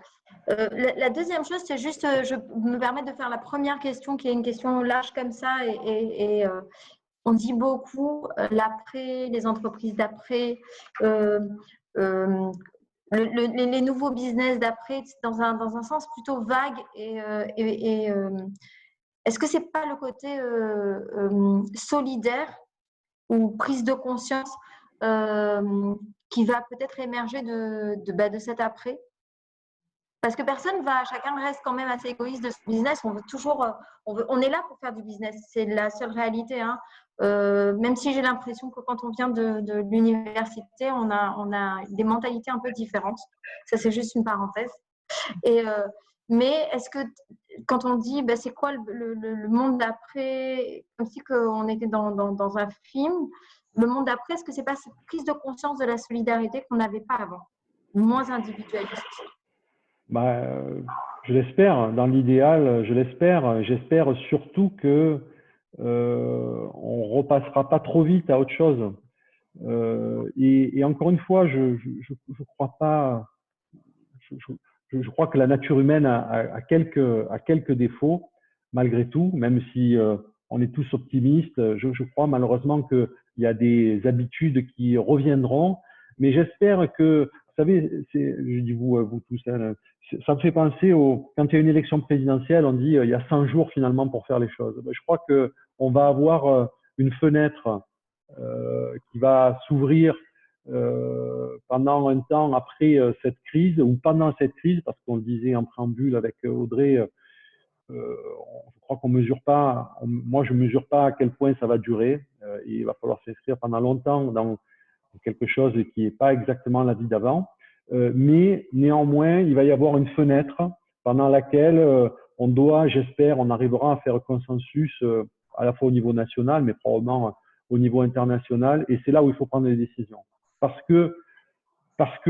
La deuxième chose, c'est juste, je me permets de faire la première question, qui est une question large comme ça, et on dit beaucoup l'après, les entreprises d'après, les nouveaux business d'après, dans un sens plutôt vague. Est-ce que c'est pas le côté solidaire ou prise de conscience qui va peut-être émerger de cet après? Parce que chacun reste quand même assez égoïste de ce business. On veut toujours, on est là pour faire du business. C'est la seule réalité. Même si j'ai l'impression que quand on vient de l'université, on a des mentalités un peu différentes. Ça, c'est juste une parenthèse. Mais est-ce que quand on dit, c'est quoi le monde d'après, comme si on était dans un film, le monde d'après, est-ce que c'est pas cette prise de conscience de la solidarité qu'on n'avait pas avant, moins individualiste? Je l'espère, dans l'idéal, je l'espère. J'espère surtout que on repassera pas trop vite à autre chose. Et encore une fois, je crois pas. Je crois que la nature humaine a quelques défauts, malgré tout, même si on est tous optimistes. Je crois malheureusement qu'il y a des habitudes qui reviendront, mais j'espère que, vous savez, je dis vous tous, ça me fait penser quand il y a une élection présidentielle, on dit il y a 100 jours finalement pour faire les choses. Je crois qu'on va avoir une fenêtre qui va s'ouvrir pendant un temps après cette crise ou pendant cette crise, parce qu'on le disait en préambule avec Audrey, je crois qu'on mesure pas, moi je mesure pas à quel point ça va durer. Et il va falloir s'inscrire pendant longtemps dans quelque chose qui n'est pas exactement la vie d'avant. Mais néanmoins, il va y avoir une fenêtre pendant laquelle on doit, j'espère, on arrivera à faire consensus à la fois au niveau national, mais probablement au niveau international. Et c'est là où il faut prendre les décisions. Parce que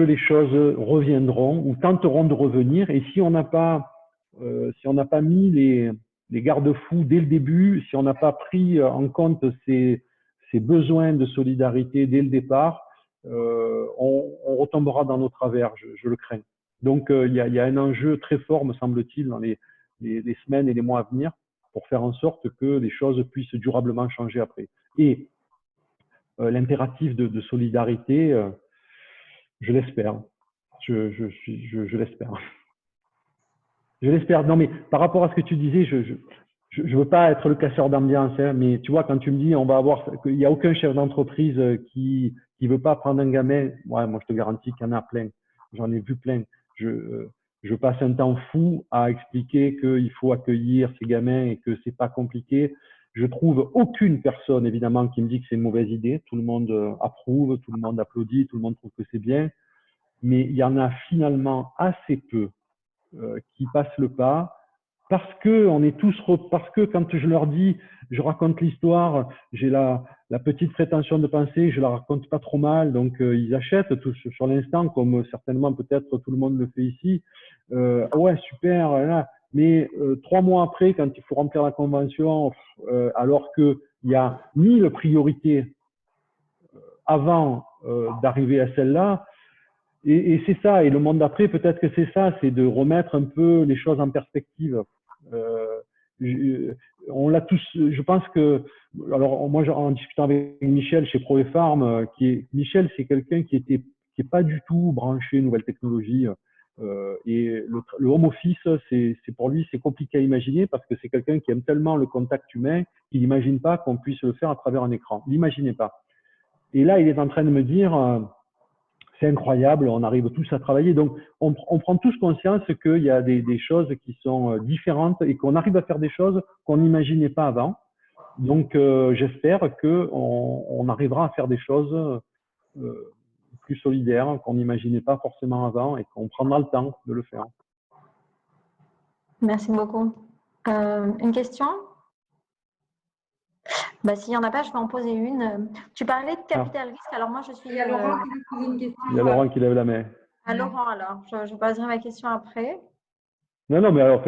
les choses reviendront ou tenteront de revenir. Et si on n'a pas mis les garde-fous dès le début, si on n'a pas pris en compte ces besoins de solidarité dès le départ, on retombera dans nos travers, je le crains. Donc, il y a un enjeu très fort, me semble-t-il, dans les semaines et les mois à venir, pour faire en sorte que les choses puissent durablement changer après. Et l'impératif de solidarité, je l'espère. Je l'espère. Je l'espère. Non, mais par rapport à ce que tu disais, je veux pas être le casseur d'ambiance, hein, mais tu vois, quand tu me dis qu'il n'y a aucun chef d'entreprise qui veut pas prendre un gamin, ouais, moi je te garantis qu'il y en a plein. J'en ai vu plein. Je passe un temps fou à expliquer qu'il faut accueillir ces gamins et que c'est pas compliqué. Je trouve aucune personne, évidemment, qui me dit que c'est une mauvaise idée. Tout le monde approuve, tout le monde applaudit, tout le monde trouve que c'est bien. Mais il y en a finalement assez peu qui passent le pas parce que parce que quand je leur dis, je raconte l'histoire, j'ai la petite prétention de penser, je la raconte pas trop mal, donc ils achètent tout sur l'instant, comme certainement peut-être tout le monde le fait ici. Ouais, super, là. Mais 3 mois après, quand il faut remplir la convention, alors qu'il y a 1000 priorités avant d'arriver à celle-là, et c'est ça, et le monde d'après, peut-être que c'est ça, c'est de remettre un peu les choses en perspective. On l'a tous, je pense que, alors moi en discutant avec Michel chez ProEfarm, Michel c'est quelqu'un qui est pas du tout branché nouvelles technologies, et le home office, c'est pour lui c'est compliqué à imaginer parce que c'est quelqu'un qui aime tellement le contact humain qu'il n'imagine pas qu'on puisse le faire à travers un écran. Il n'imaginait pas. Et là il est en train de me dire c'est incroyable, on arrive tous à travailler. Donc, on prend tous conscience qu'il y a des choses qui sont différentes et qu'on arrive à faire des choses qu'on n'imaginait pas avant. Donc, j'espère qu'on arrivera à faire des choses plus solidaires qu'on n'imaginait pas forcément avant et qu'on prendra le temps de le faire. Merci beaucoup. Une question? Bah, s'il n'y en a pas, je vais en poser une. Tu parlais de capital risque. Alors moi, je suis… Il y a Laurent qui veut poser une question. Il y a Laurent qui lève la main. À Laurent, alors. Je poserai ma question après. Non, mais alors…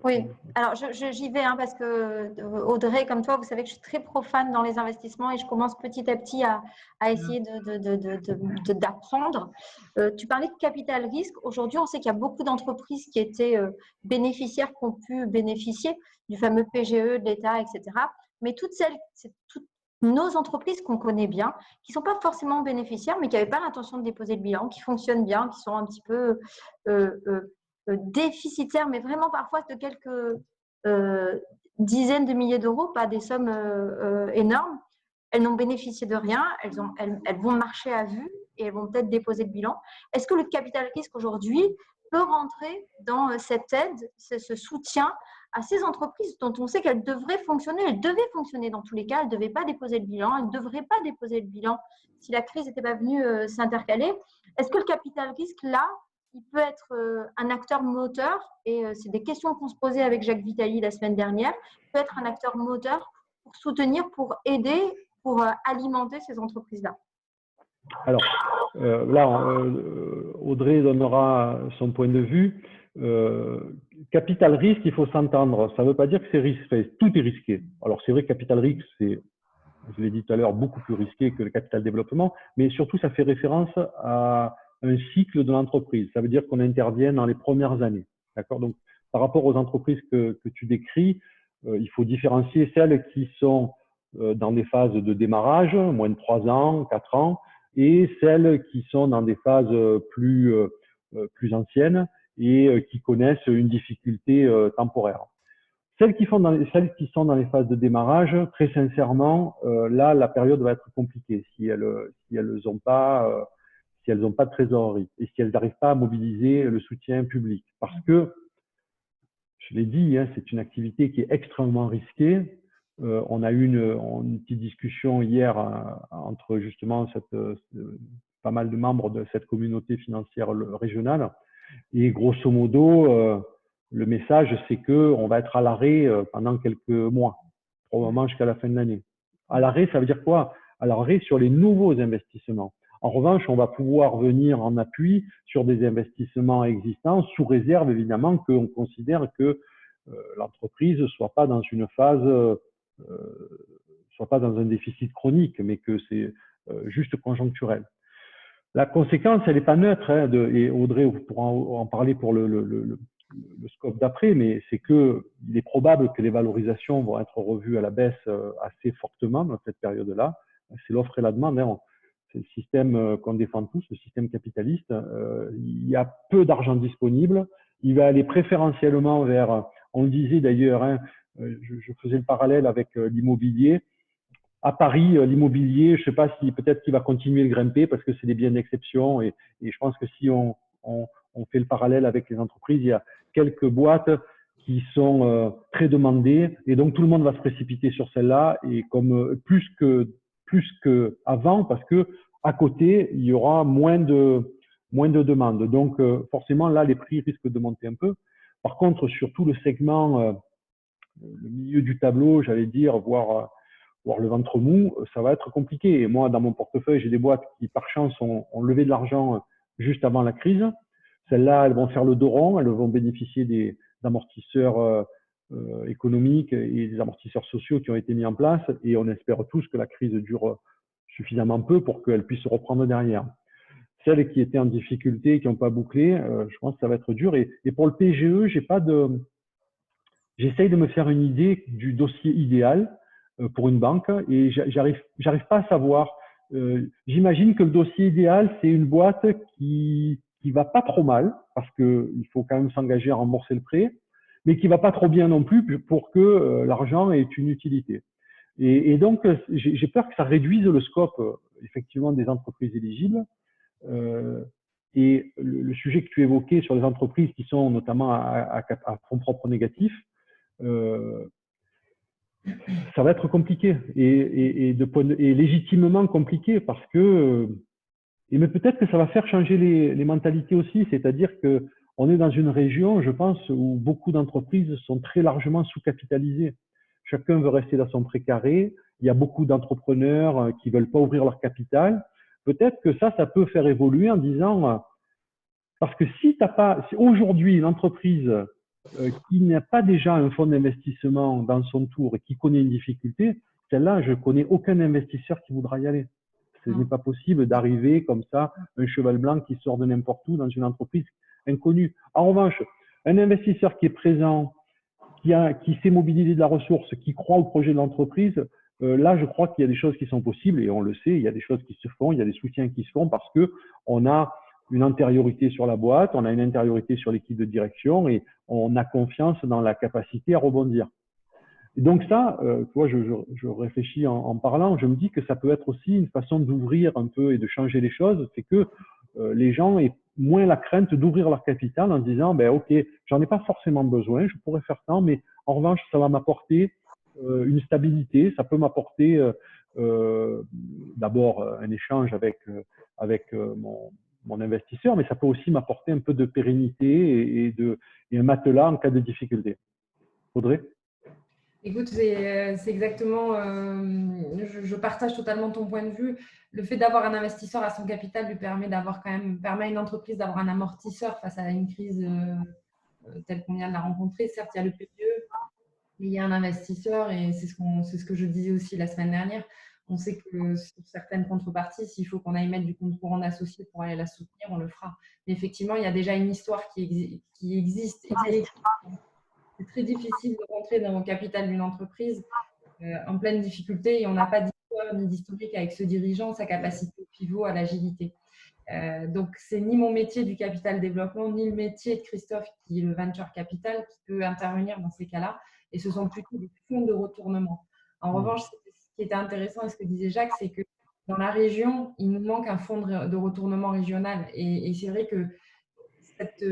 Oui, alors j'y vais parce que Audrey, comme toi, vous savez que je suis très profane dans les investissements et je commence petit à petit à essayer d'apprendre. Tu parlais de capital risque. Aujourd'hui, on sait qu'il y a beaucoup d'entreprises qui étaient bénéficiaires, qui ont pu bénéficier du fameux PGE de l'État, etc. Mais toutes nos entreprises qu'on connaît bien, qui ne sont pas forcément bénéficiaires, mais qui n'avaient pas l'intention de déposer le bilan, qui fonctionnent bien, qui sont un petit peu déficitaires, mais vraiment parfois de quelques dizaines de milliers d'euros, pas des sommes énormes. Elles n'ont bénéficié de rien, elles vont marcher à vue et elles vont peut-être déposer le bilan. Est-ce que le capital risque aujourd'hui peut rentrer dans cette aide, ce soutien à ces entreprises dont on sait qu'elles devraient fonctionner, elles devaient fonctionner dans tous les cas, elles ne devaient pas déposer le bilan, elles ne devraient pas déposer le bilan si la crise n'était pas venue s'intercaler. Est-ce que le capital risque, là, il peut être un acteur moteur, et c'est des questions qu'on se posait avec Jacques Vitali la semaine dernière, peut être un acteur moteur pour soutenir, pour aider, pour alimenter ces entreprises-là? Alors, là, Audrey donnera son point de vue. Capital risque, il faut s'entendre. Ça ne veut pas dire que c'est risqué. Tout est risqué. Alors, c'est vrai que capital risque, c'est, je l'ai dit tout à l'heure, beaucoup plus risqué que le capital développement, mais surtout, ça fait référence à un cycle de l'entreprise. Ça veut dire qu'on intervient dans les premières années. D'accord? Donc, par rapport aux entreprises que tu décris, il faut différencier celles qui sont dans des phases de démarrage, moins de 3 ans, 4 ans, et celles qui sont dans des phases plus anciennes et qui connaissent une difficulté temporaire. Celles qui sont dans les phases de démarrage, très sincèrement, là, la période va être compliquée si elles n'ont pas de trésorerie et si elles n'arrivent pas à mobiliser le soutien public. Parce que, je l'ai dit, hein, c'est une activité qui est extrêmement risquée. On a eu une petite discussion hier entre justement pas mal de membres de cette communauté financière régionale. Et grosso modo, le message, c'est qu'on va être à l'arrêt pendant quelques mois, probablement jusqu'à la fin de l'année. À l'arrêt, ça veut dire quoi? À l'arrêt sur les nouveaux investissements. En revanche, on va pouvoir venir en appui sur des investissements existants, sous réserve évidemment qu'on considère que l'entreprise ne soit pas dans une phase, soit pas dans un déficit chronique, mais que c'est juste conjoncturel. La conséquence, elle n'est pas neutre, hein, et Audrey pourra en parler pour le scope d'après, mais c'est qu'il est probable que les valorisations vont être revues à la baisse assez fortement dans cette période-là. C'est l'offre et la demande. Hein. c'est le système qu'on défend tous, le système capitaliste. Il y a peu d'argent disponible. Il va aller préférentiellement vers, on le disait d'ailleurs, hein, je faisais le parallèle avec l'immobilier. À Paris, l'immobilier, je ne sais pas si peut-être qu'il va continuer de grimper parce que c'est des biens d'exception. Et je pense que si on fait le parallèle avec les entreprises, il y a quelques boîtes qui sont très demandées et donc tout le monde va se précipiter sur celle-là et comme plus que avant parce que à côté il y aura moins de demandes. Donc forcément là les prix risquent de monter un peu. Par contre sur tout le segment, le milieu du tableau, j'allais dire, voire le ventre mou, ça va être compliqué. Et moi, dans mon portefeuille, j'ai des boîtes qui, par chance, ont levé de l'argent juste avant la crise. Celles-là, elles vont faire le dos rond, elles vont bénéficier des amortisseurs économiques et des amortisseurs sociaux qui ont été mis en place. Et on espère tous que la crise dure suffisamment peu pour qu'elles puissent se reprendre derrière. Celles qui étaient en difficulté, qui n'ont pas bouclé, je pense que ça va être dur. Et pour le PGE, j'essaye de me faire une idée du dossier idéal pour une banque et j'arrive pas à savoir. J'imagine que le dossier idéal, c'est une boîte qui va pas trop mal parce que il faut quand même s'engager à rembourser le prêt, mais qui va pas trop bien non plus pour que l'argent ait une utilité. Et donc, j'ai peur que ça réduise le scope effectivement des entreprises éligibles. Et le sujet que tu évoquais sur les entreprises qui sont notamment à fonds propres négatifs, ça va être compliqué et légitimement compliqué parce que mais peut-être que ça va faire changer les mentalités aussi, c'est-à-dire que on est dans une région, je pense, où beaucoup d'entreprises sont très largement sous-capitalisées. Chacun veut rester dans son précaré. Il y a beaucoup d'entrepreneurs qui veulent pas ouvrir leur capital. Peut-être que ça peut faire évoluer en disant parce que si aujourd'hui une entreprise qui n'a pas déjà un fonds d'investissement dans son tour et qui connaît une difficulté, celle-là, je connais aucun investisseur qui voudra y aller. Ce n'est pas possible d'arriver comme ça, un cheval blanc qui sort de n'importe où dans une entreprise inconnue. En revanche, un investisseur qui est présent, qui sait mobiliser de la ressource, qui croit au projet de l'entreprise, là, je crois qu'il y a des choses qui sont possibles et on le sait, il y a des choses qui se font, il y a des soutiens qui se font parce que on a une antériorité sur la boîte, on a une antériorité sur l'équipe de direction et on a confiance dans la capacité à rebondir. Et donc ça, tu vois, je réfléchis en parlant, je me dis que ça peut être aussi une façon d'ouvrir un peu et de changer les choses, c'est que les gens aient moins la crainte d'ouvrir leur capital en disant, ben ok, j'en ai pas forcément besoin, je pourrais faire ça, mais en revanche, ça va m'apporter une stabilité, ça peut m'apporter d'abord un échange avec mon investisseur, mais ça peut aussi m'apporter un peu de pérennité et un matelas en cas de difficulté. Audrey ? Écoute, c'est exactement, je partage totalement ton point de vue. Le fait d'avoir un investisseur à son capital lui permet à une entreprise d'avoir un amortisseur face à une crise telle qu'on vient de la rencontrer. Certes, il y a le PGE, mais il y a un investisseur et c'est ce que je disais aussi la semaine dernière. On sait que sur certaines contreparties, s'il faut qu'on aille mettre du compte courant d'associé pour aller la soutenir, on le fera. Mais effectivement, il y a déjà une histoire qui existe. C'est très difficile de rentrer dans le capital d'une entreprise en pleine difficulté et on n'a pas d'histoire ni d'historique avec ce dirigeant, sa capacité au pivot, à l'agilité. Donc, c'est ni mon métier du capital développement, ni le métier de Christophe, qui est le venture capital, qui peut intervenir dans ces cas-là. Et ce sont plutôt des fonds de retournement. En revanche, ce qui était intéressant et ce que disait Jacques, c'est que dans la région, il nous manque un fonds de retournement régional. Et c'est vrai que cette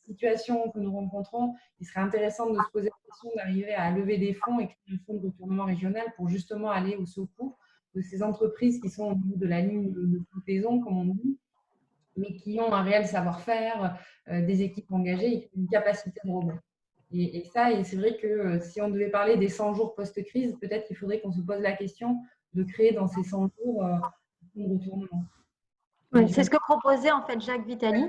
situation que nous rencontrons, il serait intéressant de se poser la question d'arriver à lever des fonds et créer un fonds de retournement régional pour justement aller au secours de ces entreprises qui sont au bout de la ligne de flottaison, comme on dit, mais qui ont un réel savoir-faire, des équipes engagées et une capacité de rebond. Et c'est vrai que si on devait parler des 100 jours post-crise, peut-être qu'il faudrait qu'on se pose la question de créer dans ces 100 jours un fonds de retournement. Oui, c'est ce que proposait en fait Jacques Vitali.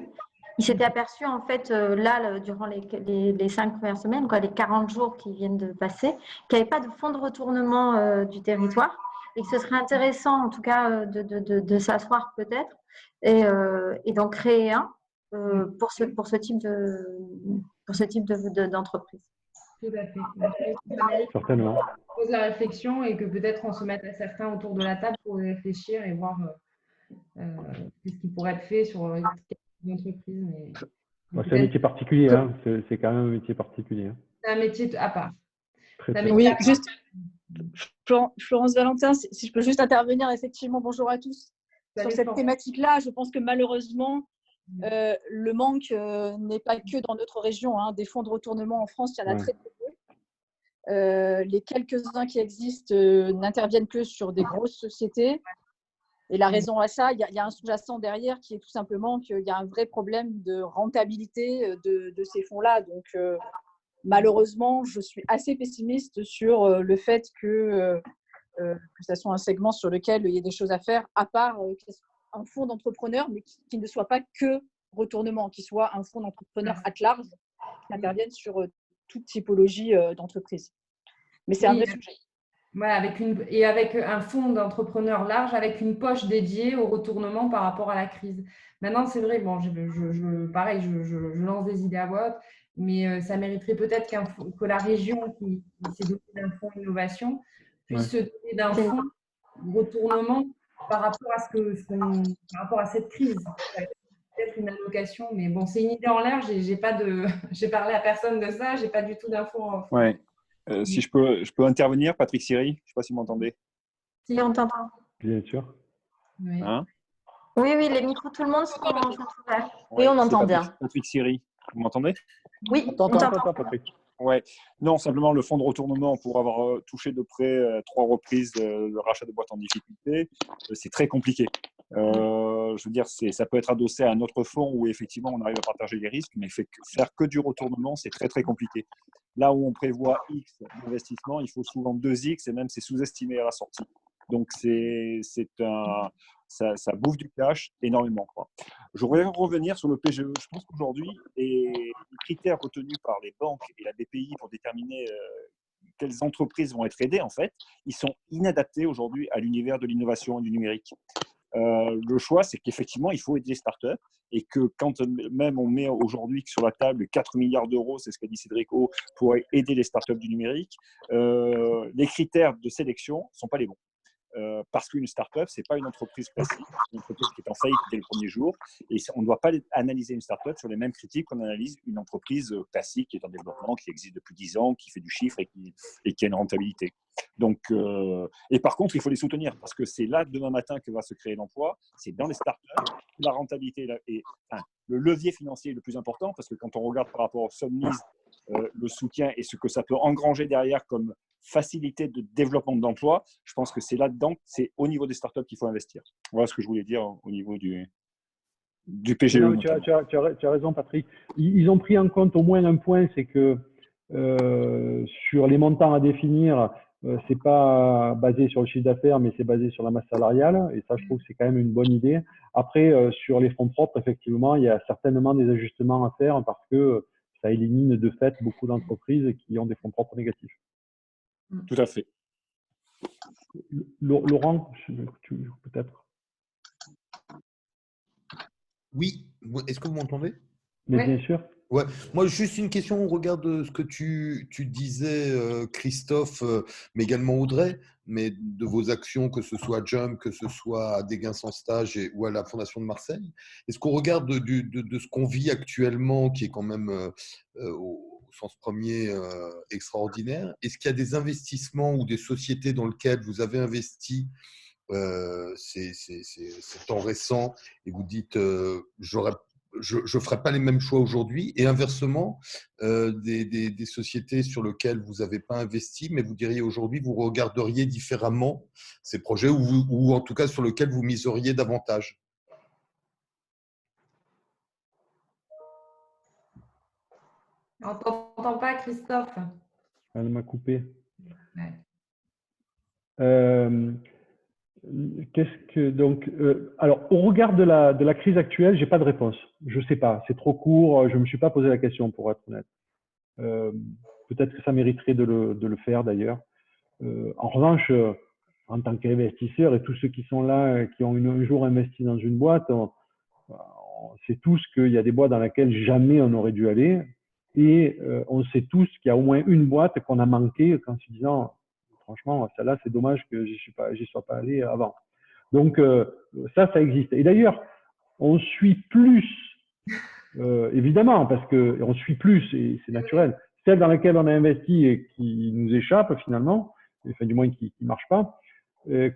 Il s'était aperçu en fait là durant les 5 premières semaines, les 40 jours qui viennent de passer, qu'il n'y avait pas de fonds de retournement du territoire et que ce serait intéressant en tout cas de s'asseoir peut-être et d'en créer un pour ce type d'entreprise. Tout à fait. Certainement. On pose la réflexion et que peut-être on se mette à certains autour de la table pour réfléchir et voir C'est ce qui pourrait être fait sur une entreprise. Mais C'est un métier particulier, hein. C'est quand même un métier particulier. Hein. C'est un métier à part. Oui, juste Florence Valentin, si je peux juste intervenir, effectivement, bonjour à tous. Sur cette thématique-là, je pense que malheureusement, le manque n'est pas que dans notre région. Hein. Des fonds de retournement en France, il y en a très peu. Les quelques-uns qui existent n'interviennent que sur des grosses sociétés. Et la raison à ça, il y a un sous-jacent derrière qui est tout simplement qu'il y a un vrai problème de rentabilité de ces fonds-là. Donc, malheureusement, je suis assez pessimiste sur le fait que ça soit un segment sur lequel il y ait des choses à faire, à part un fonds d'entrepreneurs, mais qui ne soit pas que retournement, qui soit un fonds d'entrepreneurs at large, qui intervienne sur toute typologie d'entreprise. Mais c'est un vrai sujet. Ouais, avec un fonds d'entrepreneurs large, avec une poche dédiée au retournement par rapport à la crise. Maintenant, c'est vrai, bon, pareil, je lance des idées à voix haute, mais ça mériterait peut-être que la région qui s'est dotée d'un fonds innovation puisse se doter d'un fonds de retournement par rapport par rapport à cette crise. Peut-être une allocation, mais bon, c'est une idée en l'air. J'ai parlé à personne de ça, j'ai pas du tout d'infos. Ouais. Si je peux intervenir, Patrick Siri, je ne sais pas si vous m'entendez. Si, on t'entend. Bien sûr. Oui. Hein Oui, les micros, tout le monde sont ouverts. Oui, on entend bien. Patrick Siri, vous m'entendez? Oui, on t'entend, Patrick. Ouais. Non, simplement le fonds de retournement pour avoir touché de près 3 reprises le rachat de boîtes en difficulté, c'est très compliqué. Je veux dire, ça peut être adossé à un autre fonds où effectivement on arrive à partager les risques, mais faire que du retournement, c'est très très compliqué. Là où on prévoit X d'investissement, il faut souvent 2X et même c'est sous-estimé à la sortie. Donc ça bouffe du cash énormément, quoi. Je voudrais revenir sur le PGE. Je pense qu'aujourd'hui, les critères retenus par les banques et la BPI pour déterminer quelles entreprises vont être aidées, en fait, ils sont inadaptés aujourd'hui à l'univers de l'innovation et du numérique. Le choix, c'est qu'effectivement, il faut aider les startups et que quand même on met aujourd'hui sur la table 4 milliards d'euros, c'est ce qu'a dit Cédric O, pour aider les startups du numérique, les critères de sélection ne sont pas les bons. Parce qu'une start-up, ce n'est pas une entreprise classique, une entreprise qui est en faillite dès le premier jour. Et on ne doit pas analyser une start-up sur les mêmes critiques qu'on analyse une entreprise classique qui est en développement, qui existe depuis 10 ans, qui fait du chiffre et qui a une rentabilité. Donc, et par contre, il faut les soutenir parce que c'est là, demain matin, que va se créer l'emploi. C'est dans les start-up que la rentabilité le levier financier est le plus important parce que quand on regarde par rapport aux sommes mises, le soutien et ce que ça peut engranger derrière comme facilité de développement d'emploi, je pense que c'est là-dedans, c'est au niveau des startups qu'il faut investir. Voilà ce que je voulais dire au niveau du PGE. Non, tu as raison, Patrick. Ils ont pris en compte au moins un point, c'est que sur les montants à définir, c'est pas basé sur le chiffre d'affaires, mais c'est basé sur la masse salariale. Et ça, je trouve que c'est quand même une bonne idée. Après, sur les fonds propres, effectivement, il y a certainement des ajustements à faire parce que ça élimine de fait beaucoup d'entreprises qui ont des fonds propres négatifs. Tout à fait. Laurent, peut-être. Oui, est-ce que vous m'entendez? Mais bien sûr. Ouais. Moi, juste une question au regard de ce que tu disais, Christophe, mais également Audrey, mais de vos actions, que ce soit à Jump, que ce soit à Des Gains sans stage ou à la Fondation de Marseille. Est-ce qu'on regarde de ce qu'on vit actuellement, qui est quand même au sens premier extraordinaire, est-ce qu'il y a des investissements ou des sociétés dans lesquelles vous avez investi ces temps récents et vous dites je ne ferai pas les mêmes choix aujourd'hui, et inversement, des sociétés sur lesquelles vous n'avez pas investi, mais vous diriez aujourd'hui, vous regarderiez différemment ces projets ou en tout cas sur lesquels vous miseriez davantage? On t'entend pas, Christophe. Elle m'a coupé. Ouais. Alors, au regard de la crise actuelle, j'ai pas de réponse. Je sais pas, c'est trop court. Je me suis pas posé la question pour être honnête. Peut-être que ça mériterait de le faire d'ailleurs. En revanche, en tant qu'investisseur et tous ceux qui sont là, qui ont un jour investi dans une boîte, on sait tous qu'il y a des boîtes dans lesquelles jamais on aurait dû aller, et on sait tous qu'il y a au moins une boîte qu'on a manqué en se disant franchement, celle-là, c'est dommage que j'y sois pas allé avant. Donc, ça existe. Et d'ailleurs, on suit plus, évidemment, parce qu'on suit plus, et c'est naturel, celles dans lesquelles on a investi et qui nous échappent finalement, enfin du moins qui ne marchent pas,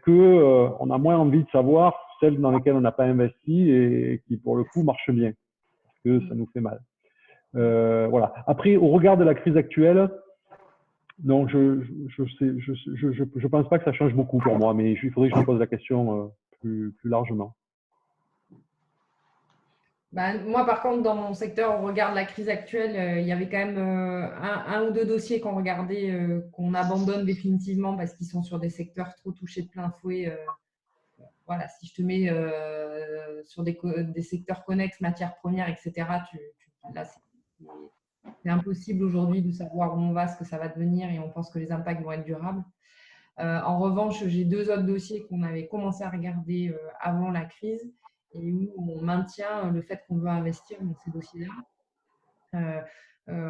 qu'on a moins envie de savoir celles dans lesquelles on n'a pas investi et qui, pour le coup, marchent bien, parce que ça nous fait mal. Voilà. Après, au regard de la crise actuelle, non, je pense pas que ça change beaucoup pour moi, mais il faudrait que je me pose la question plus largement. Moi, par contre, dans mon secteur, on regarde la crise actuelle, il y avait quand même un ou deux dossiers qu'on regardait, qu'on abandonne définitivement parce qu'ils sont sur des secteurs trop touchés de plein fouet. Voilà, si je te mets sur des secteurs connexes, matières premières, etc., là, c'est impossible aujourd'hui de savoir où on va, ce que ça va devenir, et on pense que les impacts vont être durables. En revanche, j'ai deux autres dossiers qu'on avait commencé à regarder avant la crise et où on maintient le fait qu'on veut investir dans ces dossiers-là.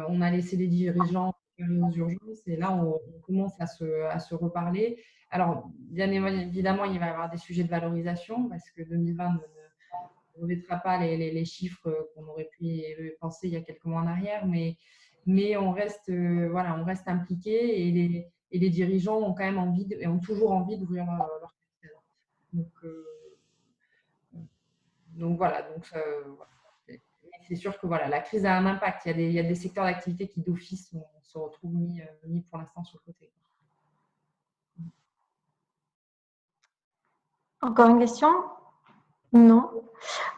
On a laissé les dirigeants aller aux urgences et là, on commence à se reparler. Alors, bien évidemment, il va y avoir des sujets de valorisation parce que 2020 ne remettra pas les chiffres qu'on aurait pu penser il y a quelques mois en arrière, mais on reste, on reste impliqué et les dirigeants ont quand même ont toujours envie d'ouvrir leur capital. Donc voilà. C'est sûr que la crise a un impact. Il y a des secteurs d'activité qui d'office se retrouvent mis pour l'instant sur le côté. Encore une question? Non.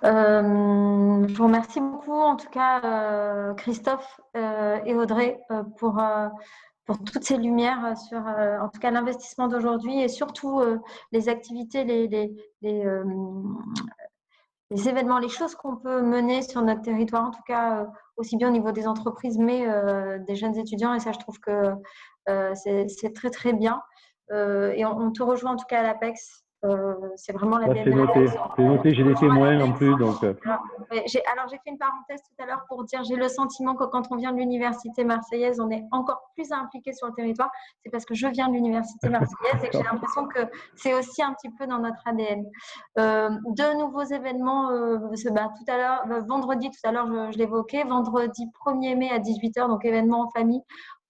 Je vous remercie beaucoup, en tout cas, Christophe et Audrey, pour toutes ces lumières sur, en tout cas, l'investissement d'aujourd'hui et surtout les activités, les événements, les choses qu'on peut mener sur notre territoire, en tout cas, aussi bien au niveau des entreprises, mais des jeunes étudiants. Et ça, je trouve que c'est très, très bien. Et on te rejoint, en tout cas, à l'APEX. C'est vraiment la C'est noté, j'ai des témoins en plus. Donc. Alors, j'ai fait une parenthèse tout à l'heure pour dire j'ai le sentiment que quand on vient de l'université marseillaise, on est encore plus impliqué sur le territoire. C'est parce que je viens de l'université marseillaise et que j'ai l'impression que c'est aussi un petit peu dans notre ADN. De nouveaux événements, tout à l'heure, vendredi, tout à l'heure, je l'évoquais, vendredi 1er mai à 18h, donc événement en famille,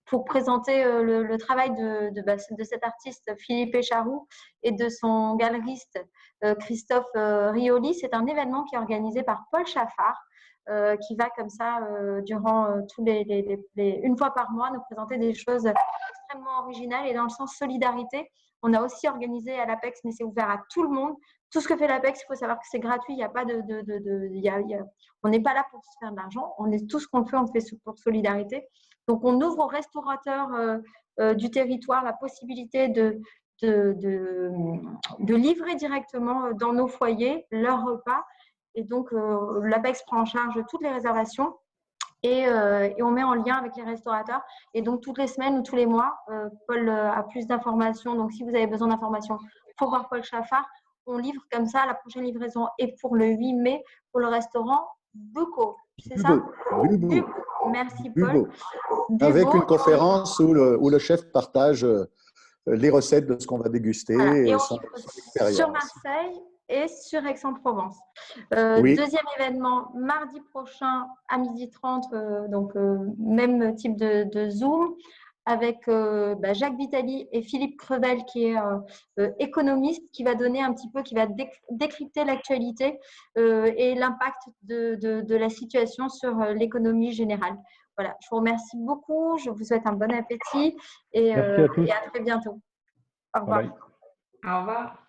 pour présenter le travail de cet artiste Philippe Écharou et de son galeriste Christophe Rioli. C'est un événement qui est organisé par Paul Chaffard, qui va comme ça, durant une fois par mois, nous présenter des choses extrêmement originales et dans le sens solidarité. On a aussi organisé à l'APEX, mais c'est ouvert à tout le monde. Tout ce que fait l'APEX, il faut savoir que c'est gratuit. Il n'y a pas on n'est pas là pour se faire de l'argent. Tout ce qu'on fait, on le fait pour solidarité. Donc, on ouvre aux restaurateurs du territoire la possibilité de livrer directement dans nos foyers leurs repas. Et donc, l'APEX prend en charge toutes les réservations et on met en lien avec les restaurateurs. Et donc, toutes les semaines ou tous les mois, Paul a plus d'informations. Donc, si vous avez besoin d'informations, il faut voir Paul Chaffard. On livre comme ça. La prochaine livraison est pour le 8 mai pour le restaurant Buco. C'est ça? Buco. Merci, Paul. Avec une conférence où le chef partage les recettes de ce qu'on va déguster et son expérience. Sur Marseille et sur Aix-en-Provence. Oui. Deuxième événement, mardi prochain à 12h30, donc même type de Zoom, avec Jacques Vitali et Philippe Crevel, qui est économiste, qui va donner un petit peu, qui va décrypter l'actualité et l'impact de la situation sur l'économie générale. Voilà, je vous remercie beaucoup, je vous souhaite un bon appétit et à très bientôt. Au revoir. Bye bye. Au revoir.